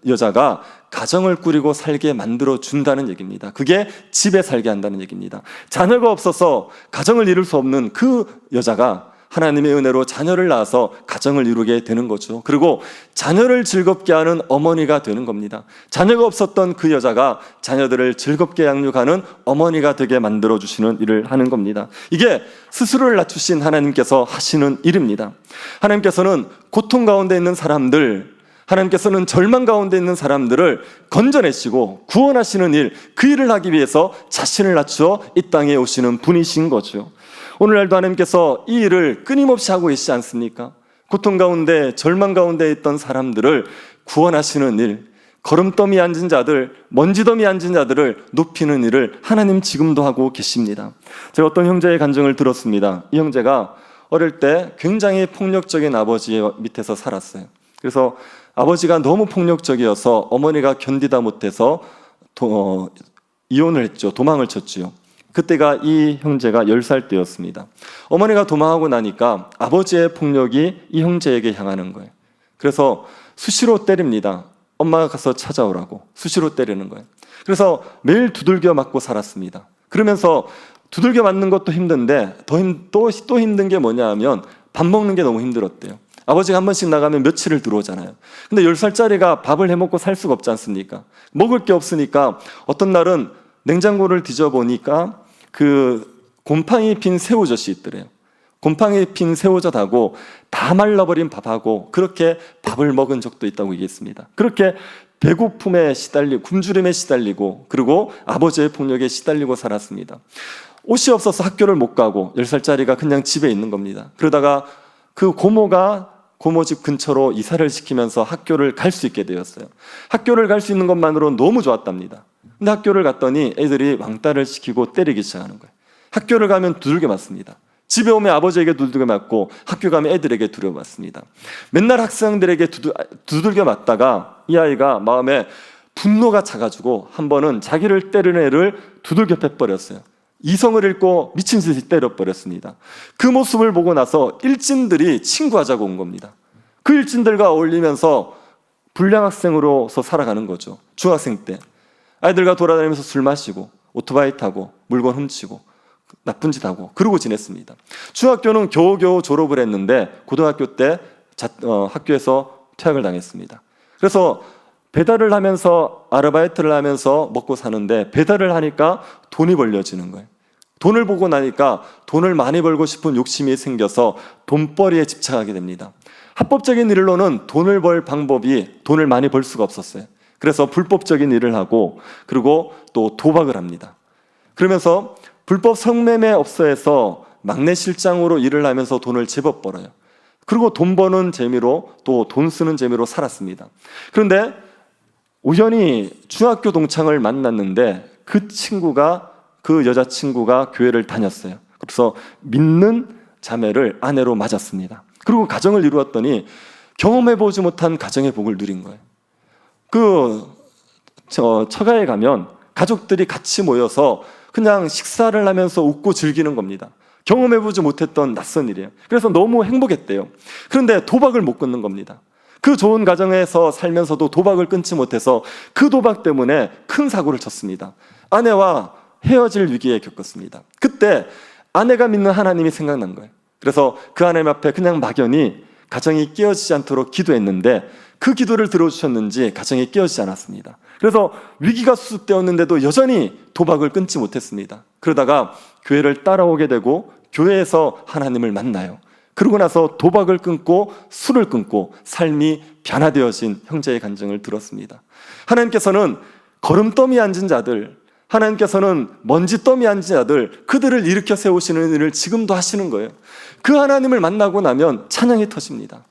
여자가 가정을 꾸리고 살게 만들어 준다는 얘기입니다. 그게 집에 살게 한다는 얘기입니다. 자녀가 없어서 가정을 이룰 수 없는 그 여자가 하나님의 은혜로 자녀를 낳아서 가정을 이루게 되는 거죠. 그리고 자녀를 즐겁게 하는 어머니가 되는 겁니다. 자녀가 없었던 그 여자가 자녀들을 즐겁게 양육하는 어머니가 되게 만들어주시는 일을 하는 겁니다. 이게 스스로를 낮추신 하나님께서 하시는 일입니다. 하나님께서는 고통 가운데 있는 사람들, 하나님께서는 절망 가운데 있는 사람들을 건져내시고 구원하시는 일, 그 일을 하기 위해서 자신을 낮추어 이 땅에 오시는 분이신 거죠. 오늘날도 하나님께서 이 일을 끊임없이 하고 계시지 않습니까? 고통 가운데, 절망 가운데 있던 사람들을 구원하시는 일, 거름더미에 앉은 자들, 먼지더미에 앉은 자들을 높이는 일을 하나님 지금도 하고 계십니다. 제가 어떤 형제의 간증을 들었습니다. 이 형제가 어릴 때 굉장히 폭력적인 아버지 밑에서 살았어요. 그래서 아버지가 너무 폭력적이어서 어머니가 견디다 못해서 이혼을 했죠. 도망을 쳤지요. 그때가 이 형제가 10살 때였습니다. 어머니가 도망하고 나니까 아버지의 폭력이 이 형제에게 향하는 거예요. 그래서 수시로 때립니다. 엄마가 가서 찾아오라고 수시로 때리는 거예요. 그래서 매일 두들겨 맞고 살았습니다. 그러면서 두들겨 맞는 것도 힘든데 또 힘든 게 뭐냐 하면 밥 먹는 게 너무 힘들었대요. 아버지가 한 번씩 나가면 며칠을 들어오잖아요. 근데 10살짜리가 밥을 해먹고 살 수가 없지 않습니까? 먹을 게 없으니까 어떤 날은 냉장고를 뒤져보니까 그 곰팡이 핀 새우젓이 있더래요. 곰팡이 핀 새우젓하고 다 말라버린 밥하고 그렇게 밥을 먹은 적도 있다고 얘기했습니다. 그렇게 배고픔에 시달리고 굶주림에 시달리고 그리고 아버지의 폭력에 시달리고 살았습니다. 옷이 없어서 학교를 못 가고 10살짜리가 그냥 집에 있는 겁니다. 그러다가 그 고모가 고모 집 근처로 이사를 시키면서 학교를 갈 수 있게 되었어요. 학교를 갈 수 있는 것만으로 너무 좋았답니다. 근데 학교를 갔더니 애들이 왕따를 시키고 때리기 시작하는 거예요. 학교를 가면 두들겨 맞습니다. 집에 오면 아버지에게 두들겨 맞고 학교 가면 애들에게 두들겨 맞습니다. 맨날 학생들에게 두들겨 맞다가 이 아이가 마음에 분노가 차가지고 한 번은 자기를 때리는 애를 두들겨 패버렸어요. 이성을 잃고 미친 듯이 때려버렸습니다. 그 모습을 보고 나서 일진들이 친구하자고 온 겁니다. 그 일진들과 어울리면서 불량 학생으로서 살아가는 거죠. 중학생 때 아이들과 돌아다니면서 술 마시고 오토바이 타고 물건 훔치고 나쁜 짓 하고 그러고 지냈습니다. 중학교는 겨우겨우 졸업을 했는데 고등학교 때 학교에서 퇴학을 당했습니다. 그래서 배달을 하면서 아르바이트를 하면서 먹고 사는데 배달을 하니까 돈이 벌려지는 거예요. 돈을 보고 나니까 돈을 많이 벌고 싶은 욕심이 생겨서 돈벌이에 집착하게 됩니다. 합법적인 일로는 돈을 벌 방법이 돈을 많이 벌 수가 없었어요. 그래서 불법적인 일을 하고 그리고 또 도박을 합니다. 그러면서 불법 성매매 업소에서 막내 실장으로 일을 하면서 돈을 제법 벌어요. 그리고 돈 버는 재미로 또 돈 쓰는 재미로 살았습니다. 그런데 우연히 중학교 동창을 만났는데 그 여자친구가 교회를 다녔어요. 그래서 믿는 자매를 아내로 맞았습니다. 그리고 가정을 이루었더니 경험해보지 못한 가정의 복을 누린 거예요. 처가에 가면 가족들이 같이 모여서 그냥 식사를 하면서 웃고 즐기는 겁니다. 경험해보지 못했던 낯선 일이에요. 그래서 너무 행복했대요. 그런데 도박을 못 끊는 겁니다. 그 좋은 가정에서 살면서도 도박을 끊지 못해서 그 도박 때문에 큰 사고를 쳤습니다. 아내와 헤어질 위기에 겪었습니다. 그때 아내가 믿는 하나님이 생각난 거예요. 그래서 그 하나님 앞에 그냥 막연히 가정이 깨어지지 않도록 기도했는데 그 기도를 들어주셨는지 가정이 깨어지지 않았습니다. 그래서 위기가 수습되었는데도 여전히 도박을 끊지 못했습니다. 그러다가 교회를 따라오게 되고 교회에서 하나님을 만나요. 그러고 나서 도박을 끊고 술을 끊고 삶이 변화되어진 형제의 간증을 들었습니다. 하나님께서는 거름더미에 앉은 자들, 하나님께서는 먼지 더미에 앉은 자들, 그들을 일으켜 세우시는 일을 지금도 하시는 거예요. 그 하나님을 만나고 나면 찬양이 터집니다.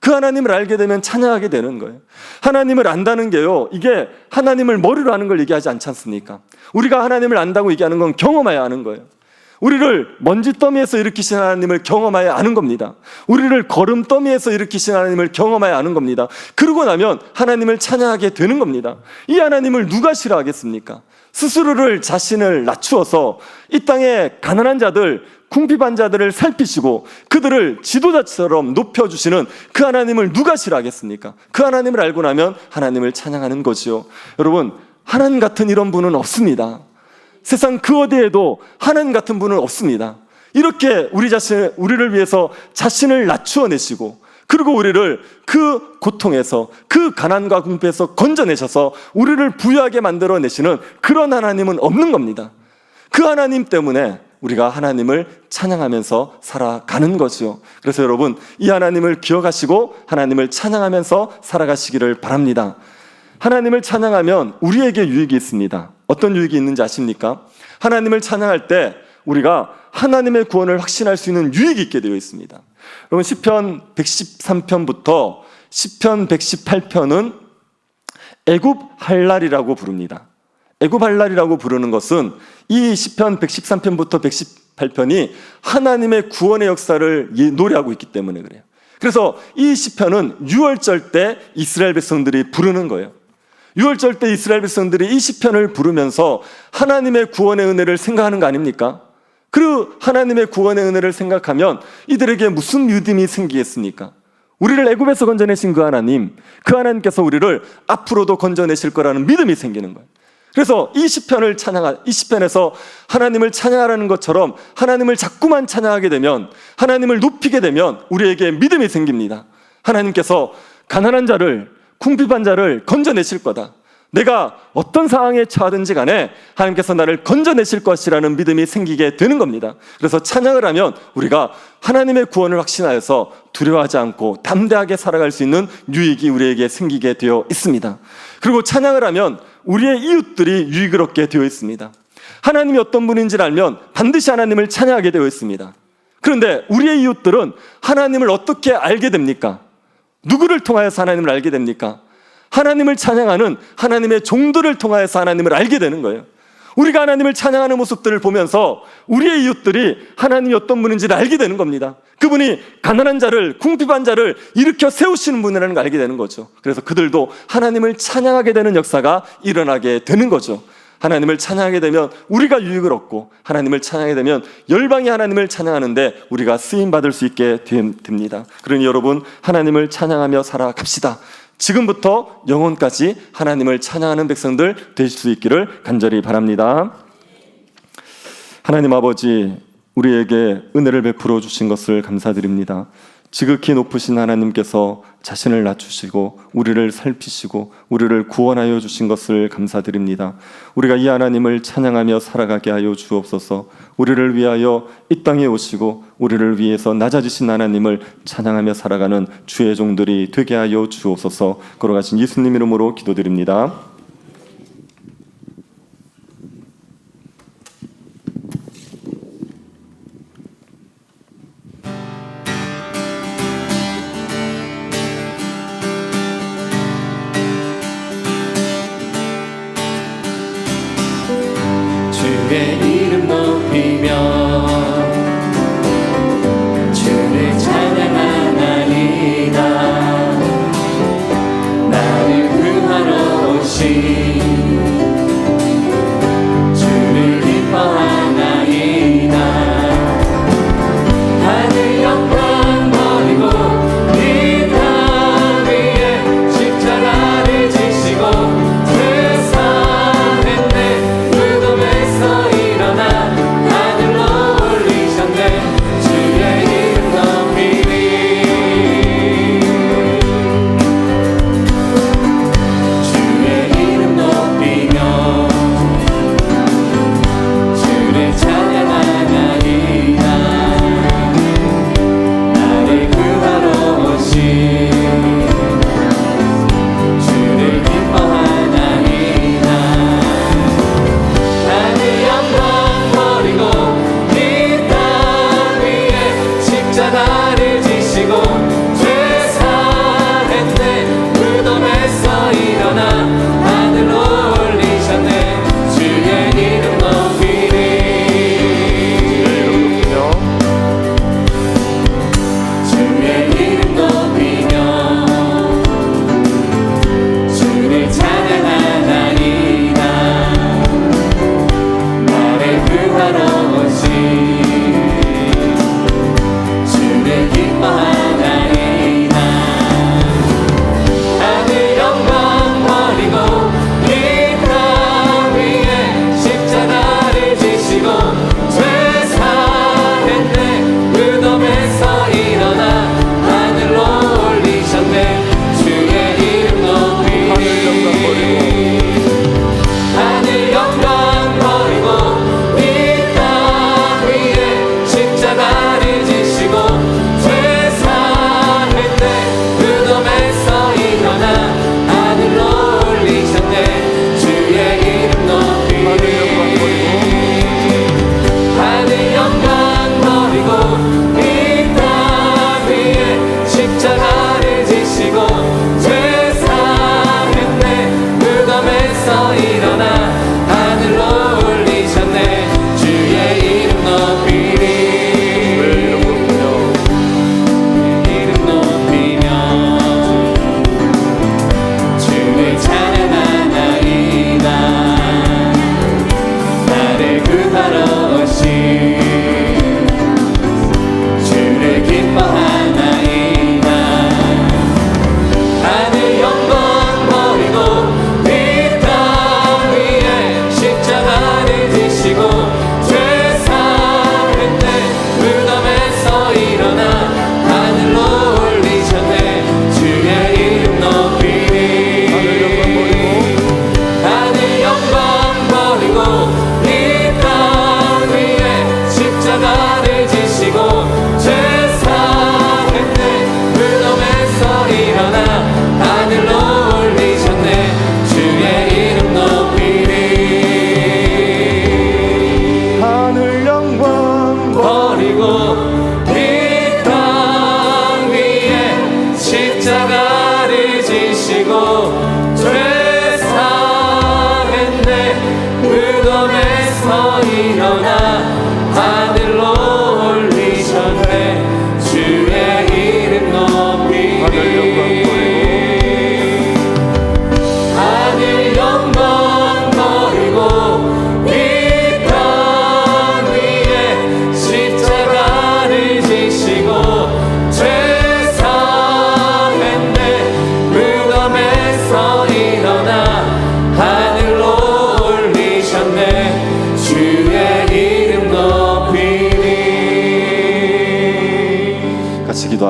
그 하나님을 알게 되면 찬양하게 되는 거예요. 하나님을 안다는 게요, 이게 하나님을 머리로 아는 걸 얘기하지 않지 않습니까? 우리가 하나님을 안다고 얘기하는 건 경험해야 아는 거예요. 우리를 먼지더미에서 일으키신 하나님을 경험하여 아는 겁니다. 우리를 거름더미에서 일으키신 하나님을 경험하여 아는 겁니다. 그러고 나면 하나님을 찬양하게 되는 겁니다. 이 하나님을 누가 싫어하겠습니까? 스스로를 자신을 낮추어서 이 땅에 가난한 자들, 궁핍한 자들을 살피시고 그들을 지도자처럼 높여주시는 그 하나님을 누가 싫어하겠습니까? 그 하나님을 알고 나면 하나님을 찬양하는 거지요. 여러분, 하나님 같은 이런 분은 없습니다. 세상 그 어디에도 하나님 같은 분은 없습니다. 이렇게 우리를 위해서 자신을 낮추어 내시고 그리고 우리를 그 고통에서 그 가난과 궁핍에서 건져내셔서 우리를 부유하게 만들어 내시는 그런 하나님은 없는 겁니다. 그 하나님 때문에 우리가 하나님을 찬양하면서 살아가는 거죠. 그래서 여러분, 이 하나님을 기억하시고 하나님을 찬양하면서 살아가시기를 바랍니다. 하나님을 찬양하면 우리에게 유익이 있습니다. 어떤 유익이 있는지 아십니까? 하나님을 찬양할 때 우리가 하나님의 구원을 확신할 수 있는 유익이 있게 되어 있습니다. 여러분, 시편 113편부터 시편 118편은 애굽 할랄이라고 부릅니다. 애굽 할랄이라고 부르는 것은 이 시편 113편부터 118편이 하나님의 구원의 역사를 노래하고 있기 때문에 그래요. 그래서 이 시편은 유월절 때 이스라엘 백성들이 부르는 거예요. 유월절 때 이스라엘 백성들이 이 시편을 부르면서 하나님의 구원의 은혜를 생각하는 거 아닙니까? 그 하나님의 구원의 은혜를 생각하면 이들에게 무슨 믿음이 생기겠습니까? 우리를 애굽에서 건져내신 그 하나님께서 우리를 앞으로도 건져내실 거라는 믿음이 생기는 거예요. 그래서 이 시편에서 하나님을 찬양하라는 것처럼 하나님을 자꾸만 찬양하게 되면, 하나님을 높이게 되면 우리에게 믿음이 생깁니다. 하나님께서 가난한 자를, 궁핍한 자를 건져내실 거다. 내가 어떤 상황에 처하든지 간에 하나님께서 나를 건져내실 것이라는 믿음이 생기게 되는 겁니다. 그래서 찬양을 하면 우리가 하나님의 구원을 확신하여서 두려워하지 않고 담대하게 살아갈 수 있는 유익이 우리에게 생기게 되어 있습니다. 그리고 찬양을 하면 우리의 이웃들이 유익을 얻게 되어 있습니다. 하나님이 어떤 분인지를 알면 반드시 하나님을 찬양하게 되어 있습니다. 그런데 우리의 이웃들은 하나님을 어떻게 알게 됩니까? 누구를 통하여서 하나님을 알게 됩니까? 하나님을 찬양하는 하나님의 종들을 통하여서 하나님을 알게 되는 거예요. 우리가 하나님을 찬양하는 모습들을 보면서 우리의 이웃들이 하나님이 어떤 분인지를 알게 되는 겁니다. 그분이 가난한 자를, 궁핍한 자를 일으켜 세우시는 분이라는 걸 알게 되는 거죠. 그래서 그들도 하나님을 찬양하게 되는 역사가 일어나게 되는 거죠. 하나님을 찬양하게 되면 우리가 유익을 얻고, 하나님을 찬양하게 되면 열방이 하나님을 찬양하는데 우리가 쓰임받을 수 있게 됩니다. 그러니 여러분, 하나님을 찬양하며 살아갑시다. 지금부터 영혼까지 하나님을 찬양하는 백성들 되실 수 있기를 간절히 바랍니다. 하나님 아버지, 우리에게 은혜를 베풀어 주신 것을 감사드립니다. 지극히 높으신 하나님께서 자신을 낮추시고 우리를 살피시고 우리를 구원하여 주신 것을 감사드립니다. 우리가 이 하나님을 찬양하며 살아가게 하여 주옵소서. 우리를 위하여 이 땅에 오시고 우리를 위해서 낮아지신 하나님을 찬양하며 살아가는 주의 종들이 되게 하여 주옵소서. 걸어가신 예수님 이름으로 기도드립니다.
주의 이름 높이며 주를 찬양하나이다. 나를 구하러 오신 주를 기뻐하나이다. 하늘 영광 버리고 이 땅 위에 십자가를 지시고
죄 사했네 무덤에서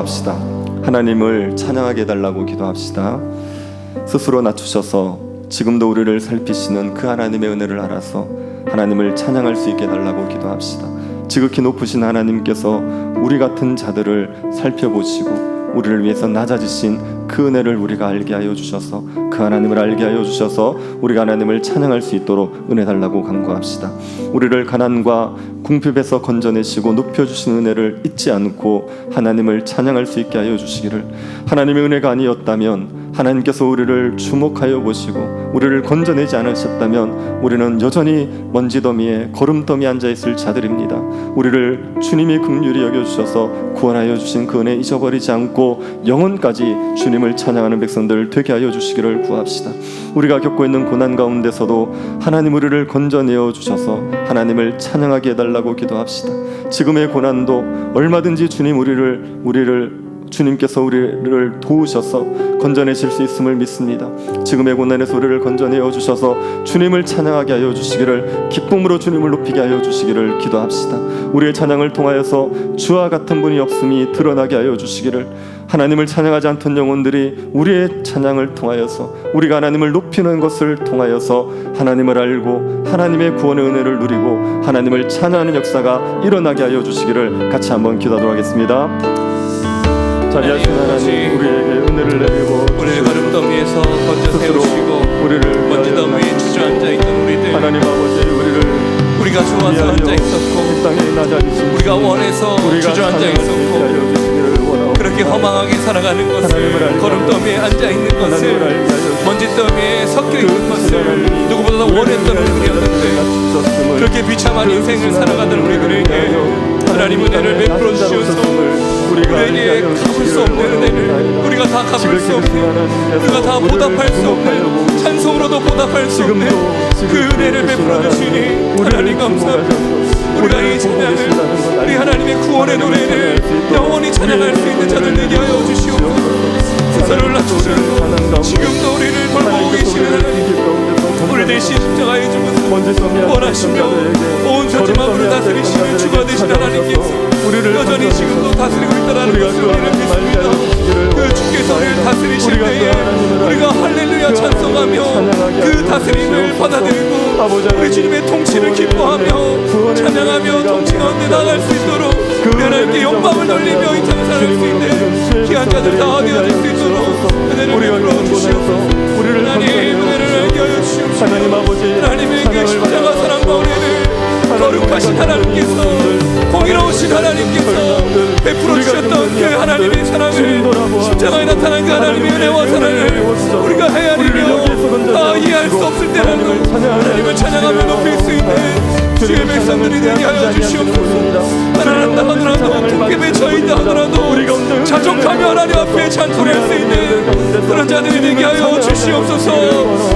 기도합시다. 하나님을 찬양하게 해달라고 기도합시다. 스스로 낮추셔서 지금도 우리를 살피시는 그 하나님의 은혜를 알아서 하나님을 찬양할 수 있게 해달라고 기도합시다. 지극히 높으신 하나님께서 우리 같은 자들을 살펴보시고 우리를 위해서 낮아지신 그 은혜를 우리가 알게 하여 주셔서 그 하나님을 알게 하여 주셔서 우리가 하나님을 찬양할 수 있도록 은혜 달라고 간구합시다. 우리를 가난과 궁핍에서 건져내시고 높여주신 은혜를 잊지 않고 하나님을 찬양할 수 있게 하여 주시기를, 하나님의 은혜가 아니었다면, 하나님께서 우리를 주목하여 보시고 우리를 건져내지 않으셨다면 우리는 여전히 먼지더미에 거름더미에 앉아있을 자들입니다. 우리를 주님이 긍휼히 여겨주셔서 구원하여 주신 그 은혜 잊어버리지 않고 영혼까지 주님을 찬양하는 백성들 되게 하여 주시기를 구합시다. 우리가 겪고 있는 고난 가운데서도 하나님 우리를 건져내어 주셔서 하나님을 찬양하게 해달라고 기도합시다. 지금의 고난도 얼마든지 주님께서 우리를 도우셔서 건져내실 수 있음을 믿습니다. 지금의 고난에서 우리를 건져내어 주셔서 주님을 찬양하게 하여 주시기를, 기쁨으로 주님을 높이게 하여 주시기를 기도합시다. 우리의 찬양을 통하여서 주와 같은 분이 없음이 드러나게 하여 주시기를, 하나님을 찬양하지 않던 영혼들이 우리의 찬양을 통하여서, 우리가 하나님을 높이는 것을 통하여서 하나님을 알고 하나님의 구원의 은혜를 누리고 하나님을 찬양하는 역사가 일어나게 하여 주시기를 같이 한번 기도하도록 하겠습니다. 자비하신 하나님, 우리에게 은혜를 내리고
우리를 거름더미에서 건져 세우시고
우리를
먼지더미에 주저앉아 있던 우리들,
하나님 아버지,
우리가 좋아서 앉아 있었고
땅에 낮아지신
우리가 원해서 주저앉아 있었고 그렇게 허망하게 살아가는 것을, 거름더미에 앉아 있는 것을, 먼지더미에 섞여 있는 것을 누구보다 원했던 우리였는데 그렇게 비참한 인생을 살아가던 우리들에게 하나님 은혜를 베풀어 주셔서 우리에게 갚을 수 없는 은혜를, 우리가 다 갚을 수 없는, 우리가 다 보답할 수 없는, 찬송으로도 보답할 수 없는 그 은혜를 베풀어 주시니 하나님 감사합니다. 우리가 이 찬양을, 우리 하나님의 구원의 노래를 영원히 찬양할 수 있는 자들 되게 하여 주시옵소서. 스스로를 낮추시고 지금도 우리를 돌보고 계시는 하나님, 우리 대신 십자가에 죽어서 원하시며 온 세상을 다스리시는 주가 되신 하나님께서 여전히 지금도 다스리고 있다는 것을 우리는 믿습니다. 그 주께서 우리를 다스리실 때에 우리가 할렐루야 찬송하며 그 다스림을 받아들이고 우리 주님의 통치를 기뻐하며 찬양하며 통치 가운데 나갈 수 있도록 하나님께 영광을 돌리며 이 땅을 살아갈 수 있는 귀한 자들 다 되어질 수 있도록 은혜를 베풀어 주시옵소서. 하나님 은혜를 알게 하여 주시옵소서. 하나님에게 십자가 사랑과 은혜를 거룩하신 하나님께서, 공의로우신 하나님께서 베풀어 주셨던 그 하나님의 사랑을, 십자가에 나타난 그 하나님의 은혜와 사랑을 우리가 헤아리며 다 이해할 수 없을 때라도 하나님을 찬양하며 높일 수 있는 주의 백성들이 되게 하여 주시옵소서. 가난한다 하더라도, 궁핍에 처해있다 하더라도 자족하며 하나님 앞에 찬송할 수 있는 그런 자들이 되게 하여 주시옵소서.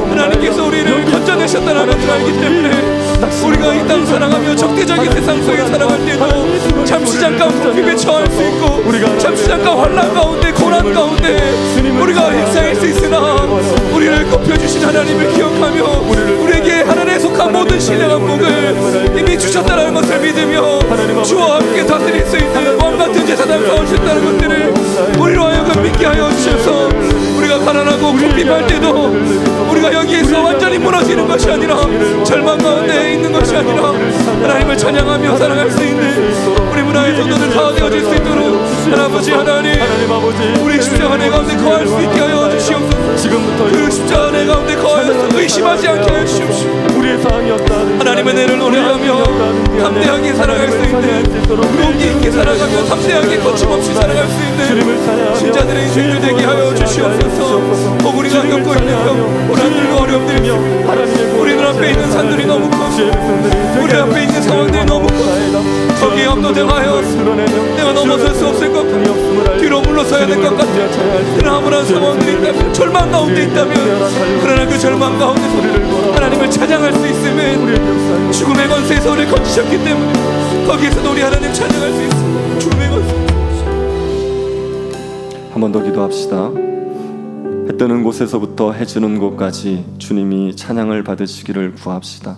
하나님께서 우리를 건져내셨다는 것을 알기 때문에 우리가 이 땅 사랑하며 적대적인 세상 속에 살아갈 때도 잠시 잠깐 궁핍에 처할 수 있고 잠시 잠깐 환난 가운데 고난 가운데 우리가 휩싸일 수 있으나 우리를 굽혀주신 하나님을 기억하며 우리에게 하나님에 속한 모든 신의 항목을 이미 주셨다는 것을 믿으며 주와 함께 다스릴 수 있는 왕같은 제사장 사오셨다는 것들을 우리로 하여금 믿게 하여 주셔서 우리가 가난하고 궁핍할 때도 우리가 여기에서 완전히 무너지는 것이 아니라 절망 가운데 있는 것이 아니라 하나님을 찬양하며 살아갈 수 있는 우리 문화의 성도들 다 되어질 수 있도록 아버지 하나님, 우리 십자가 내 가운데 거할 수 있게 하여 주시옵소서. 그 십자가 내 가운데 거하여서 의심하지 않게 하여 주시옵소서. 하나님의 은혜를 노래하며 담대하게 살아갈 수 있는, 용기 있게 살아가며 담대하게 거침없이 살아갈 수 있는 신자들의 인생을 되게 하여 주시옵소서. 혹 우리가 겪고 있는 고난들과 어려움들이 우리 눈앞에 있는 산들이 너무 커, 우리 앞에 있는 상황들이 너무 커, 거기에 압도당하여 내가 넘어설 수 없을 것 같아, 뒤로 물러서야 될 것 같아. 그런 암울한 상황들이 있다면, 절망 가운데 있다면, 그러나 그 절망 가운데서 하나님을 찬양할 수 있으면 죽음의 권세에서 우리를 건지셨기 때문에 거기에서도 우리 하나님 찬양할 수 있습니다. 죽음의 권세.
한 번 더 기도합시다. 해 뜨는 곳에서부터 해 지는 곳까지 주님이 찬양을 받으시기를 구합시다.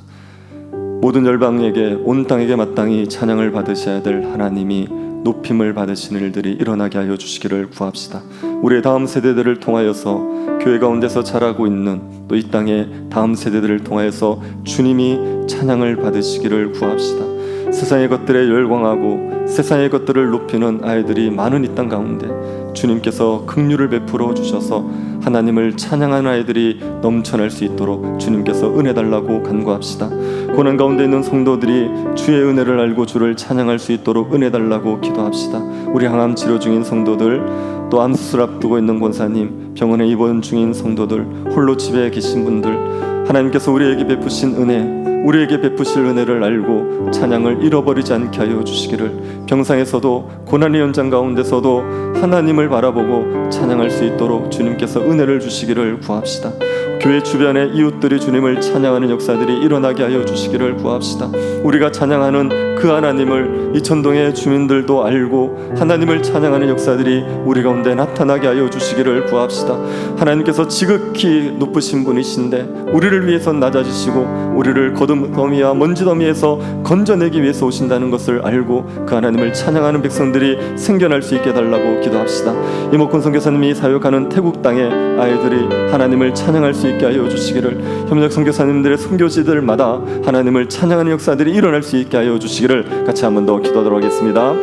모든 열방에게, 온 땅에게 마땅히 찬양을 받으셔야 될 하나님이 높임을 받으시는 일들이 일어나게 하여 주시기를 구합시다. 우리의 다음 세대들을 통하여서 교회 가운데서 자라고 있는 또 이 땅의 다음 세대들을 통하여서 주님이 찬양을 받으시기를 구합시다. 세상의 것들에 열광하고 세상의 것들을 높이는 아이들이 많은 이 땅 가운데 주님께서 긍휼을 베풀어 주셔서 하나님을 찬양하는 아이들이 넘쳐날 수 있도록 주님께서 은혜 달라고 간구합시다. 고난 가운데 있는 성도들이 주의 은혜를 알고 주를 찬양할 수 있도록 은혜 달라고 기도합시다. 우리 항암 치료 중인 성도들, 또 암 수술 앞두고 있는 권사님, 병원에 입원 중인 성도들, 홀로 집에 계신 분들, 하나님께서 우리에게 베푸신 은혜, 우리에게 베푸실 은혜를 알고 찬양을 잃어버리지 않게 하여 주시기를, 병상에서도 고난의 현장 가운데서도 하나님을 바라보고 찬양할 수 있도록 주님께서 은혜를 주시기를 구합시다. 교회 주변의 이웃들이 주님을 찬양하는 역사들이 일어나게 하여 주시기를 구합시다. 우리가 찬양하는 그 하나님을 이 천동의 주민들도 알고 하나님을 찬양하는 역사들이 우리 가운데 나타나게 하여 주시기를 구합시다. 하나님께서 지극히 높으신 분이신데 우리를 위해서 낮아지시고 우리를 거둠더미와 먼지더미에서 건져내기 위해서 오신다는 것을 알고 그 하나님을 찬양하는 백성들이 생겨날 수 있게 달라고 기도합시다. 이목훈 선교사님이 사역하는 태국 땅의 아이들이 하나님을 찬양할 수 있게 하여 주시기를, 협력 선교사님들의 선교지들마다 하나님을 찬양하는 역사들이 일어날 수 있게 하여 주시기를 같이 한 번 더 기도하도록 하겠습니다.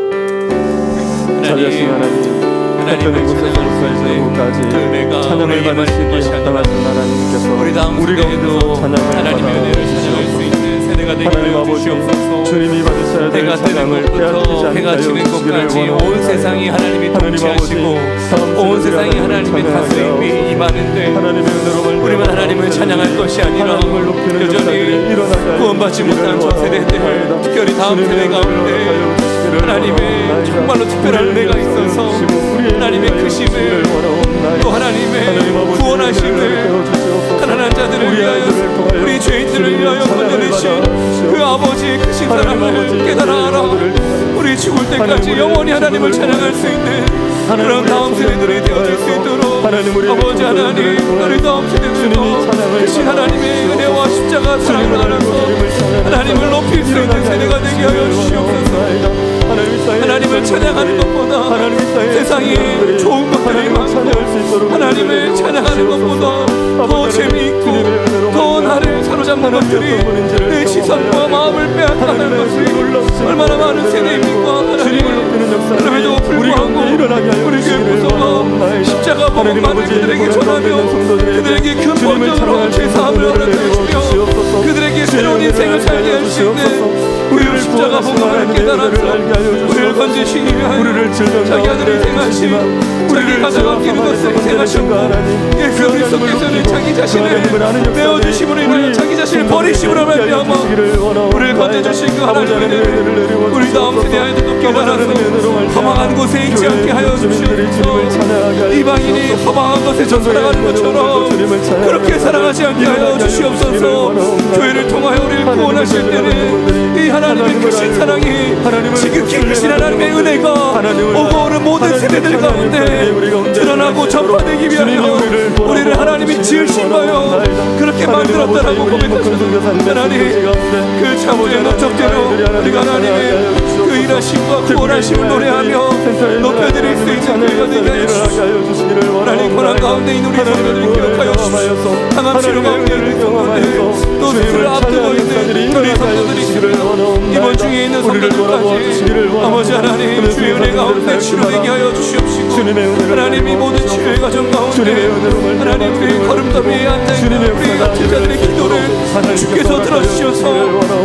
자비하신 하나님, 곳에서부터 찬양을 받으시기 합당하신 하나님께서 우리 가운데서 찬양을 받아 하나님 아버지, 주님이 받으셔야 될 찬양을 빼앗기지 않게 하여 주시기를
온 세상이 하나님이 통치하시고 온 세상이 하나님의 다스림이 임하는데 우리만 하나님을 찬양할 것이 아니라 여전히 구원받지 못한 저 세대들, 특별히 다음 세대 가운데 하나님의 정말로 특별한 은혜가 있어서 하나님의 크심을, 또 하나님의 구원하심을, 가난한 자들을 위하여, 우리 죄인들을 위하여 건져내신 그 아버지의 크신 사랑을 깨달아라. 우리 죽을 때까지 영원히 하나님을 찬양할 수 있는 그런 다음 세대들이 되어질 수 있도록 아버지 하나님, 우리 다음 세대들도 크신 하나님의 은혜와 십자가 사랑을 알아서 하나님을 높일 수 있는 세대가 되게 하여 주시옵소서. 하나님을 찬양하는 것보다 세상이 좋은 것들이 많고 하나님을 찬양하는 것보다 더 재미있고 더 나를 사로잡는 것들이 내 시선과 마음을 빼앗아가는 것이 얼마나 많은 세대입니까? 하나님, 그럼에도 불구하고 우리 교회부서가 십자가 복음만을 그들에게 전하며 그들에게 근본적으로 죄사함을 허락해주며 그들에게 새로운 인생을 살게 할 수 있는 우리를 십자가 복음을 깨달아서 우리를 건지시기 위하여 자기 아들을 생하심, 우리를 가장 아끼는 것을 생하셨고 예수 그리스도께서는 자기 자신을 내어주심으로 인하여 자기 자신을 버리심으로 말미암아 우리를 건져주신 그 하나님의 은혜를 우리 다음 세대 아이들도 깨달아서 허망한 곳에 있지 않게 하여 주시옵소서. 이방인이 허망한 것에 저 살아가는 것처럼 그렇게 살아가지 않게 하여 주시옵소서. 교회를 통하여 우리를 구원하실 때는 이 하나님의 크신 사랑이, 지극히 크신 하나님의 은혜가 오고 오는 모든 세대들 가운데 드러나고 전파되기 위하여 우리를 하나님이 지으신 거요 그렇게 만들었다라고 고백하셨습니다. 하나님, 그 창조의 목적대로 우리가 하나님의 그 일하심과 구원하심을 노래하며 높여드릴 수 있는 교회가 되게 하여 주시옵소서. 하나님, 고난 가운데 있는 우리 성도들을 기억하여 주시옵소서. 항암 치료 가운데 있는 성도들, 또 수술을 앞두고 있는 우리 성도들이 있습니다. 이번 중에 있는 성도들까지 아버지 하나님, 주의 은혜 가운데 치료되게 하여 주시옵시고 하나님, 이 모든 치료의 과정 가운데 하나님, 그 걸음더미에 앉아있는 우리 같은 자들의 기도를 주께서 들어주셔서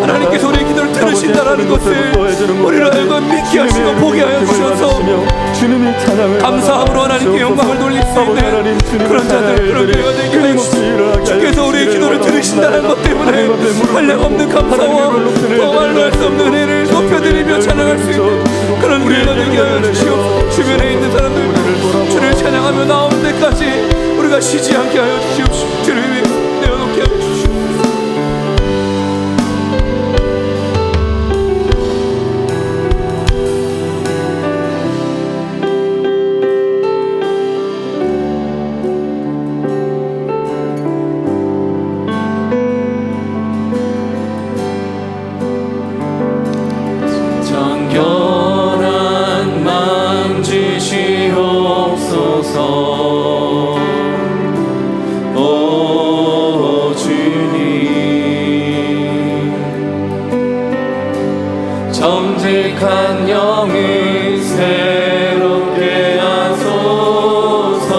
하나님께서 우리의 기도를 들으신다라는 것을 우리를 알고 믿게 하시고 보게 하여 주셔서 감사함으로 하나님께 영광을 돌릴 수 있는 그런 자들, 그런 교회가 되게 하여 주시옵소서. 주께서 우리의 기도를 들으신다는 것 때문에 한량없는 감사와 더 말로 할 수 없는 은혜를 높여드리며 찬양할 수 있는 그런 교회가 되게 하여 주시옵소서. 주변에 있는 사람들 주를 찬양하며 나오는 데까지 우리가 쉬지 않게 하여 주시옵소서. 주를 위해 내어놓게 하여 주시옵소서. 정결한 정직한 영을 새롭게 하소서.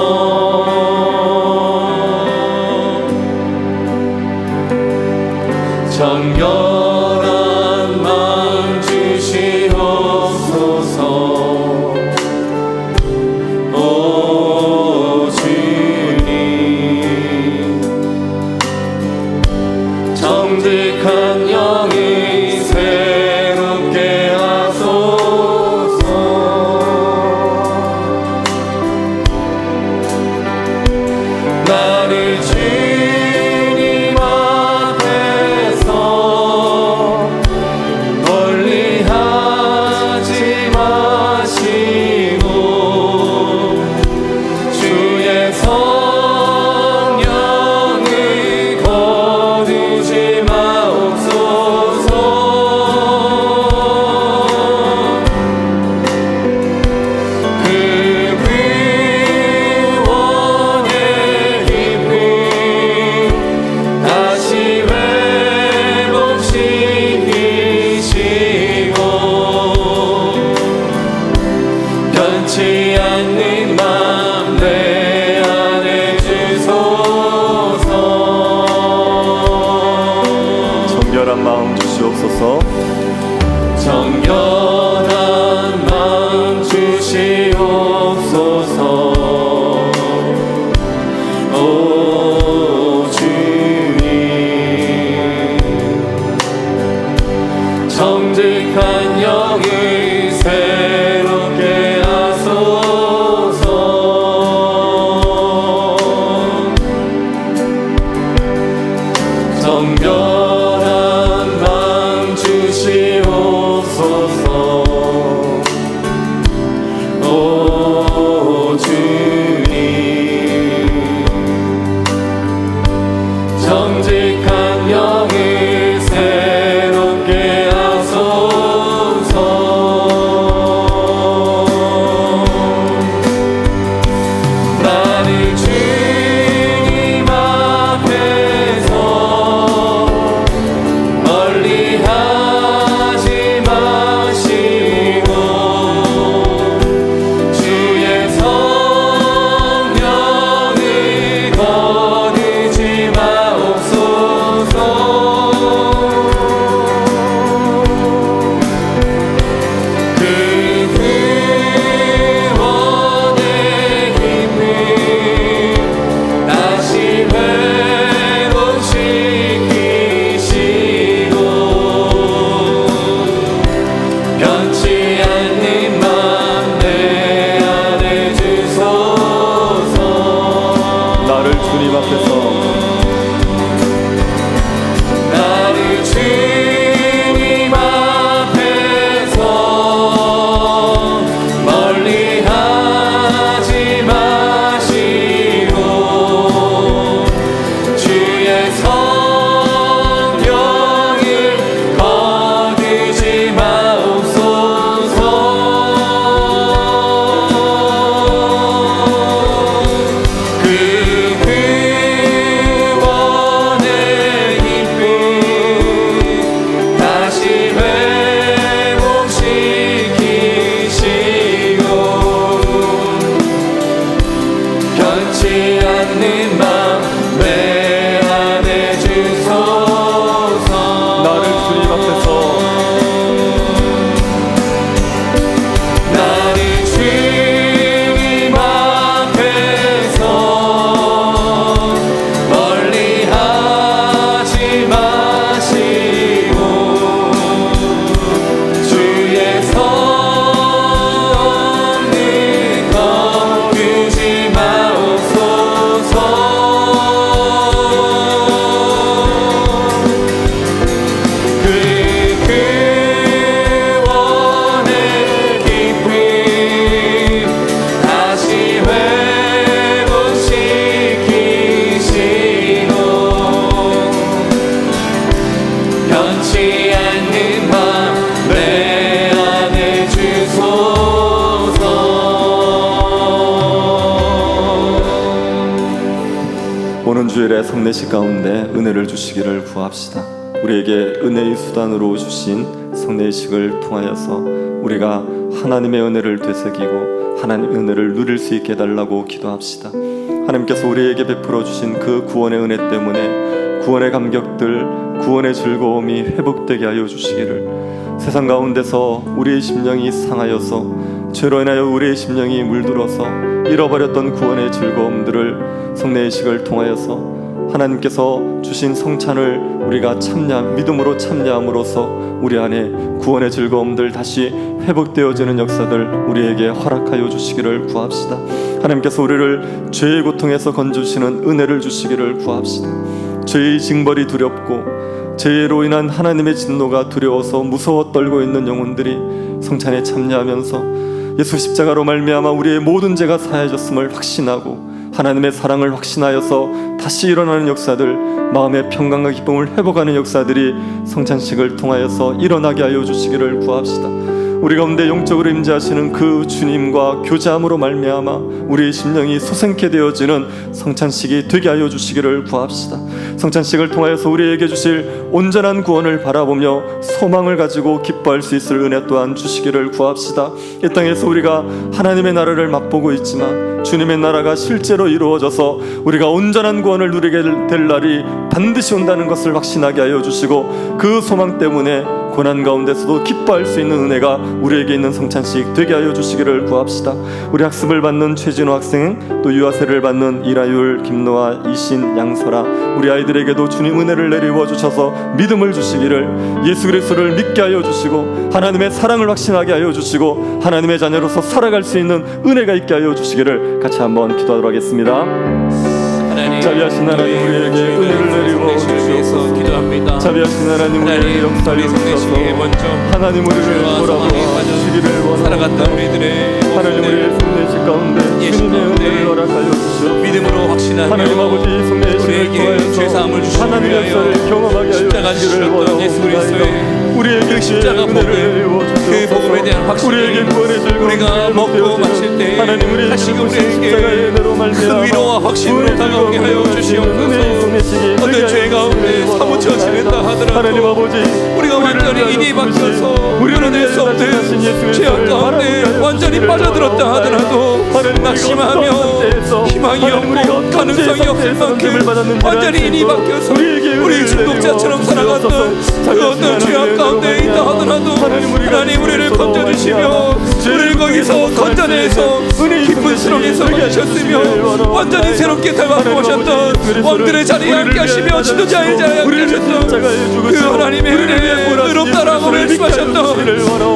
정결한 마음 주시옵소서. 오 주님, 정직한 영을 새롭게 하소서. 나를 주님 앞에서 멀리하지 마시고 주의 성령을 거두지 마옵소서. 그 구원의 기쁨 다시 회복시키시고 변치 않는 맘 내 안에 주소서.
정결한 마음 주시옵소서.
정결한 마음 주시옵소서. 오 주님, 정직한 영을 새롭게 하소서. 정결한 마음 주시옵소서. 오 주님, 정직한 영을 새롭게 하소서. 나를 주님 앞에서 멀리하지 마시고 주의 성령을 거두지 마옵소서. 그 구원의 기쁨 다시 회복시키시고 변치 않는 맘 내 안에 주소서.
나를 주님 앞에서
나를 주님 앞에서 멀리하지 마시고 주의 성령을 거두지 마옵소서. 그 구원의 기쁨 다시 회복시키시고 변치 않는 맘 내 안에 주소서.
나를 주님 앞에서
나를 주님 앞에서 멀리하지 마시고 주의 성령을 거두지 마옵소서. 그 구원의 기쁨 다시 회복시키시고 변치 않는 맘 내 안에 주소서.
오는 주일에 성례식 가운데 은혜를 주시기를 구합시다. 우리에게 은혜의 수단으로 주신 성례식을 통하여서 우리가 하나님의 은혜를 되새기고 하나님의 은혜를 누릴 수 있게 해달라고 기도합시다. 하나님께서 우리에게 베풀어 주신 그 구원의 은혜 때문에 구원의 감격들, 구원의 즐거움이 회복되게 하여 주시기를, 세상 가운데서 우리의 심령이 상하여서 죄로 인하여 우리의 심령이 물들어서 잃어버렸던 구원의 즐거움들을 성례의식을 통하여서 하나님께서 주신 성찬을 우리가 믿음으로 참여함으로써 우리 안에 구원의 즐거움들 다시 회복되어지는 역사들 우리에게 허락하여 주시기를 구합시다. 하나님께서 우리를 죄의 고통에서 건져주시는 은혜를 주시기를 구합시다. 죄의 징벌이 두렵고 죄로 인한 하나님의 진노가 두려워서 무서워 떨고 있는 영혼들이 성찬에 참여하면서 예수 십자가로 말미암아 우리의 모든 죄가 사해졌음을 확신하고 하나님의 사랑을 확신하여서 다시 일어나는 역사들, 마음의 평강과 기쁨을 회복하는 역사들이 성찬식을 통하여서 일어나게 하여 주시기를 구합시다. 우리 가운데 영적으로 임재하시는 그 주님과 교제함으로 말미암아 우리의 심령이 소생케 되어지는 성찬식이 되게 하여 주시기를 구합시다. 성찬식을 통하여서 우리에게 주실 온전한 구원을 바라보며 소망을 가지고 기뻐할 수 있을 은혜 또한 주시기를 구합시다. 이 땅에서 우리가 하나님의 나라를 맛보고 있지만 주님의 나라가 실제로 이루어져서 우리가 온전한 구원을 누리게 될 날이 반드시 온다는 것을 확신하게 하여 주시고, 그 소망 때문에 고난 가운데서도 기뻐할 수 있는 은혜가 우리에게 있는 성찬식 되게 하여 주시기를 구합시다. 우리 학습을 받는 최진호 학생, 또 유아세를 받는 이라율, 김노아, 이신, 양설아, 우리 아이들에게도 주님 은혜를 내리워 주셔서 믿음을 주시기를, 예수 그리스도를 믿게 하여 주시고 하나님의 사랑을 확신하게 하여 주시고 하나님의 자녀로서 살아갈 수 있는 은혜가 있게 하여 주시기를 같이 한번 기도하도록 하겠습니다. 자비하신 하나님, 우리에게 은혜를 내리워 주시옵소서.
기도합니다.
자비하신 하나님, 우리에게 역사를 주셔서 하나님 우리를 돌아보아 주시기를 원합니다.
살아갔던 우리들의
하나님, 우리의 성례식 가운데 주님의 은혜를 허락하여 주시옵소서.
믿음으로 확신하며
하나님 아버지, 성례식을
우리에게 죄사함을
통하여서
주시기
하나님의
위하여
역사를 경험하게
십자가
하여 주시기를
지셨던 예수 그리스도의
원하옵나이다. 우리에게
십자가
은혜를
복음,
내리워
그 복음에 대한 확신이
우리에게 구원의 즐거움을
우리가 먹고 마실 때
하나님, 우리에게
다시
십자가의
우리에게
은혜로 말미암아
큰 위로와 확신으로
구원의
다가오게 하여
즐거움을
주시옵소서.
은혜의 성례식이
어떤
되게
죄
하여
가운데
주시기를
사무쳐 지낸다
원하옵나이다. 하나님
하더라도
아버지,
우리가 완전히 인이 바뀌어서 우려낼 수 없는 죄악 가운데 완전히 빠져들었다 하더라도 낙심하며 희망이 없고 가능성이 없을 만큼 완전히 인이 바뀌어서 우리 중독자처럼 살아갔던 그 어떤 죄악 가운데 있다 하더라도 하나님 우리를 건져주시며 우리를 거기서 건져내서 깊은 수렁에서 건지셨으며 완전히 새롭게 다가오셨던 왕들의 자리에 함께 하시며 지도자의 자리에 함께 하셨던 그 하나님의 은혜에 의롭다라고 말씀하셨던,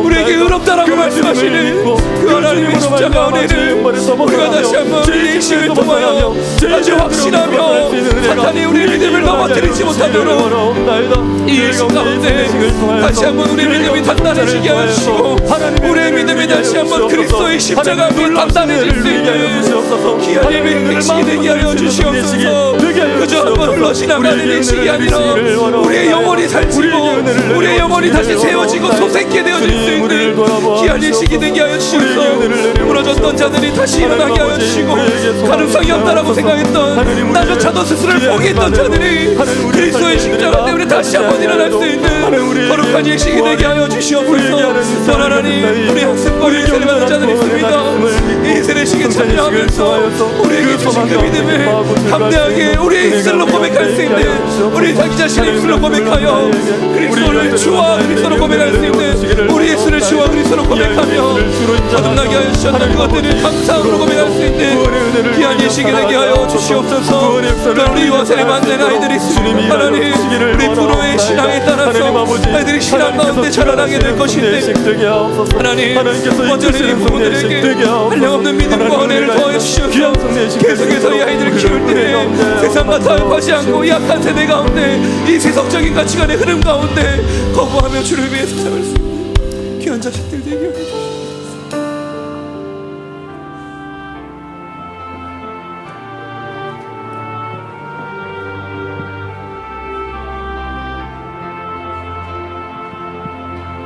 우리에게 의롭다라고 말씀하시는 그 하나님의 십자가 은혜를 우리가 다시 한번 우리의 인생을 통하여 아주 확신하며 사탄이 우리의 믿음을 넘어뜨리지 못하도록 이 일신 가운데 다시 한번 우리의 믿음이 단단해지게 하시고 우리의 믿음이 다시 한번 그리스도의 십자가 앞에 단단해질 수 있는 귀한 예배의 백식이 되게 하여 주시옵소서. 그저 한번 흘러지나가는 일식이 아니라 우리의 영혼이 살찌고 우리의 영혼이 다시 세워지고 솟게 되어질 수 있는 귀한 일식이 되게 하여 주시옵소서. 무너졌던 자들이 다시 일어나게 하여 주시고 가능성이 없다라고 생각했던 나조차도 스스로를 포기했던 자들이 그리스도의 십자가 때문에 다시 한번 일어날 수 있는 거룩한 일식이 되게 하여 주시옵소서. 또 하나님, 우리 학습과 인생을 받는 자들이 있습니다. 이 세례식에 참여하면서 우리에게 주신 그 믿음을 담대하게 우리의 입술로 고백할 수 있는, 우리 자기 자신의 입술로 고백하여 그리스도를 주와 그리스도로 고백할 수 있는 우리 예수를 주와 그리스도로 고백하며 거듭나게 하여 주셨던 그것들을 감사함으로 고백할 수 있는 귀한 예식이 되게 하여 주시옵소서. 또 우리 요새를 만든 아이들이 있습니다. 하나님, 우리 부모의 신앙에 따라서 아이들이 신앙 가운데 자라나게 될 것인데 하나님, 먼저는 이 부모들에게 한량없는 믿음과 은혜를 더해 주시옵소서. 계속해서 이 아이들을 키울 때 세상과 타협하지 않고 약한 세대 가운데 이 세속적인 가치관의 흐름 가운데 거부하며 주를 위해서 살아갈 수 있는 귀한 자식들 되게 하여 주시옵소서.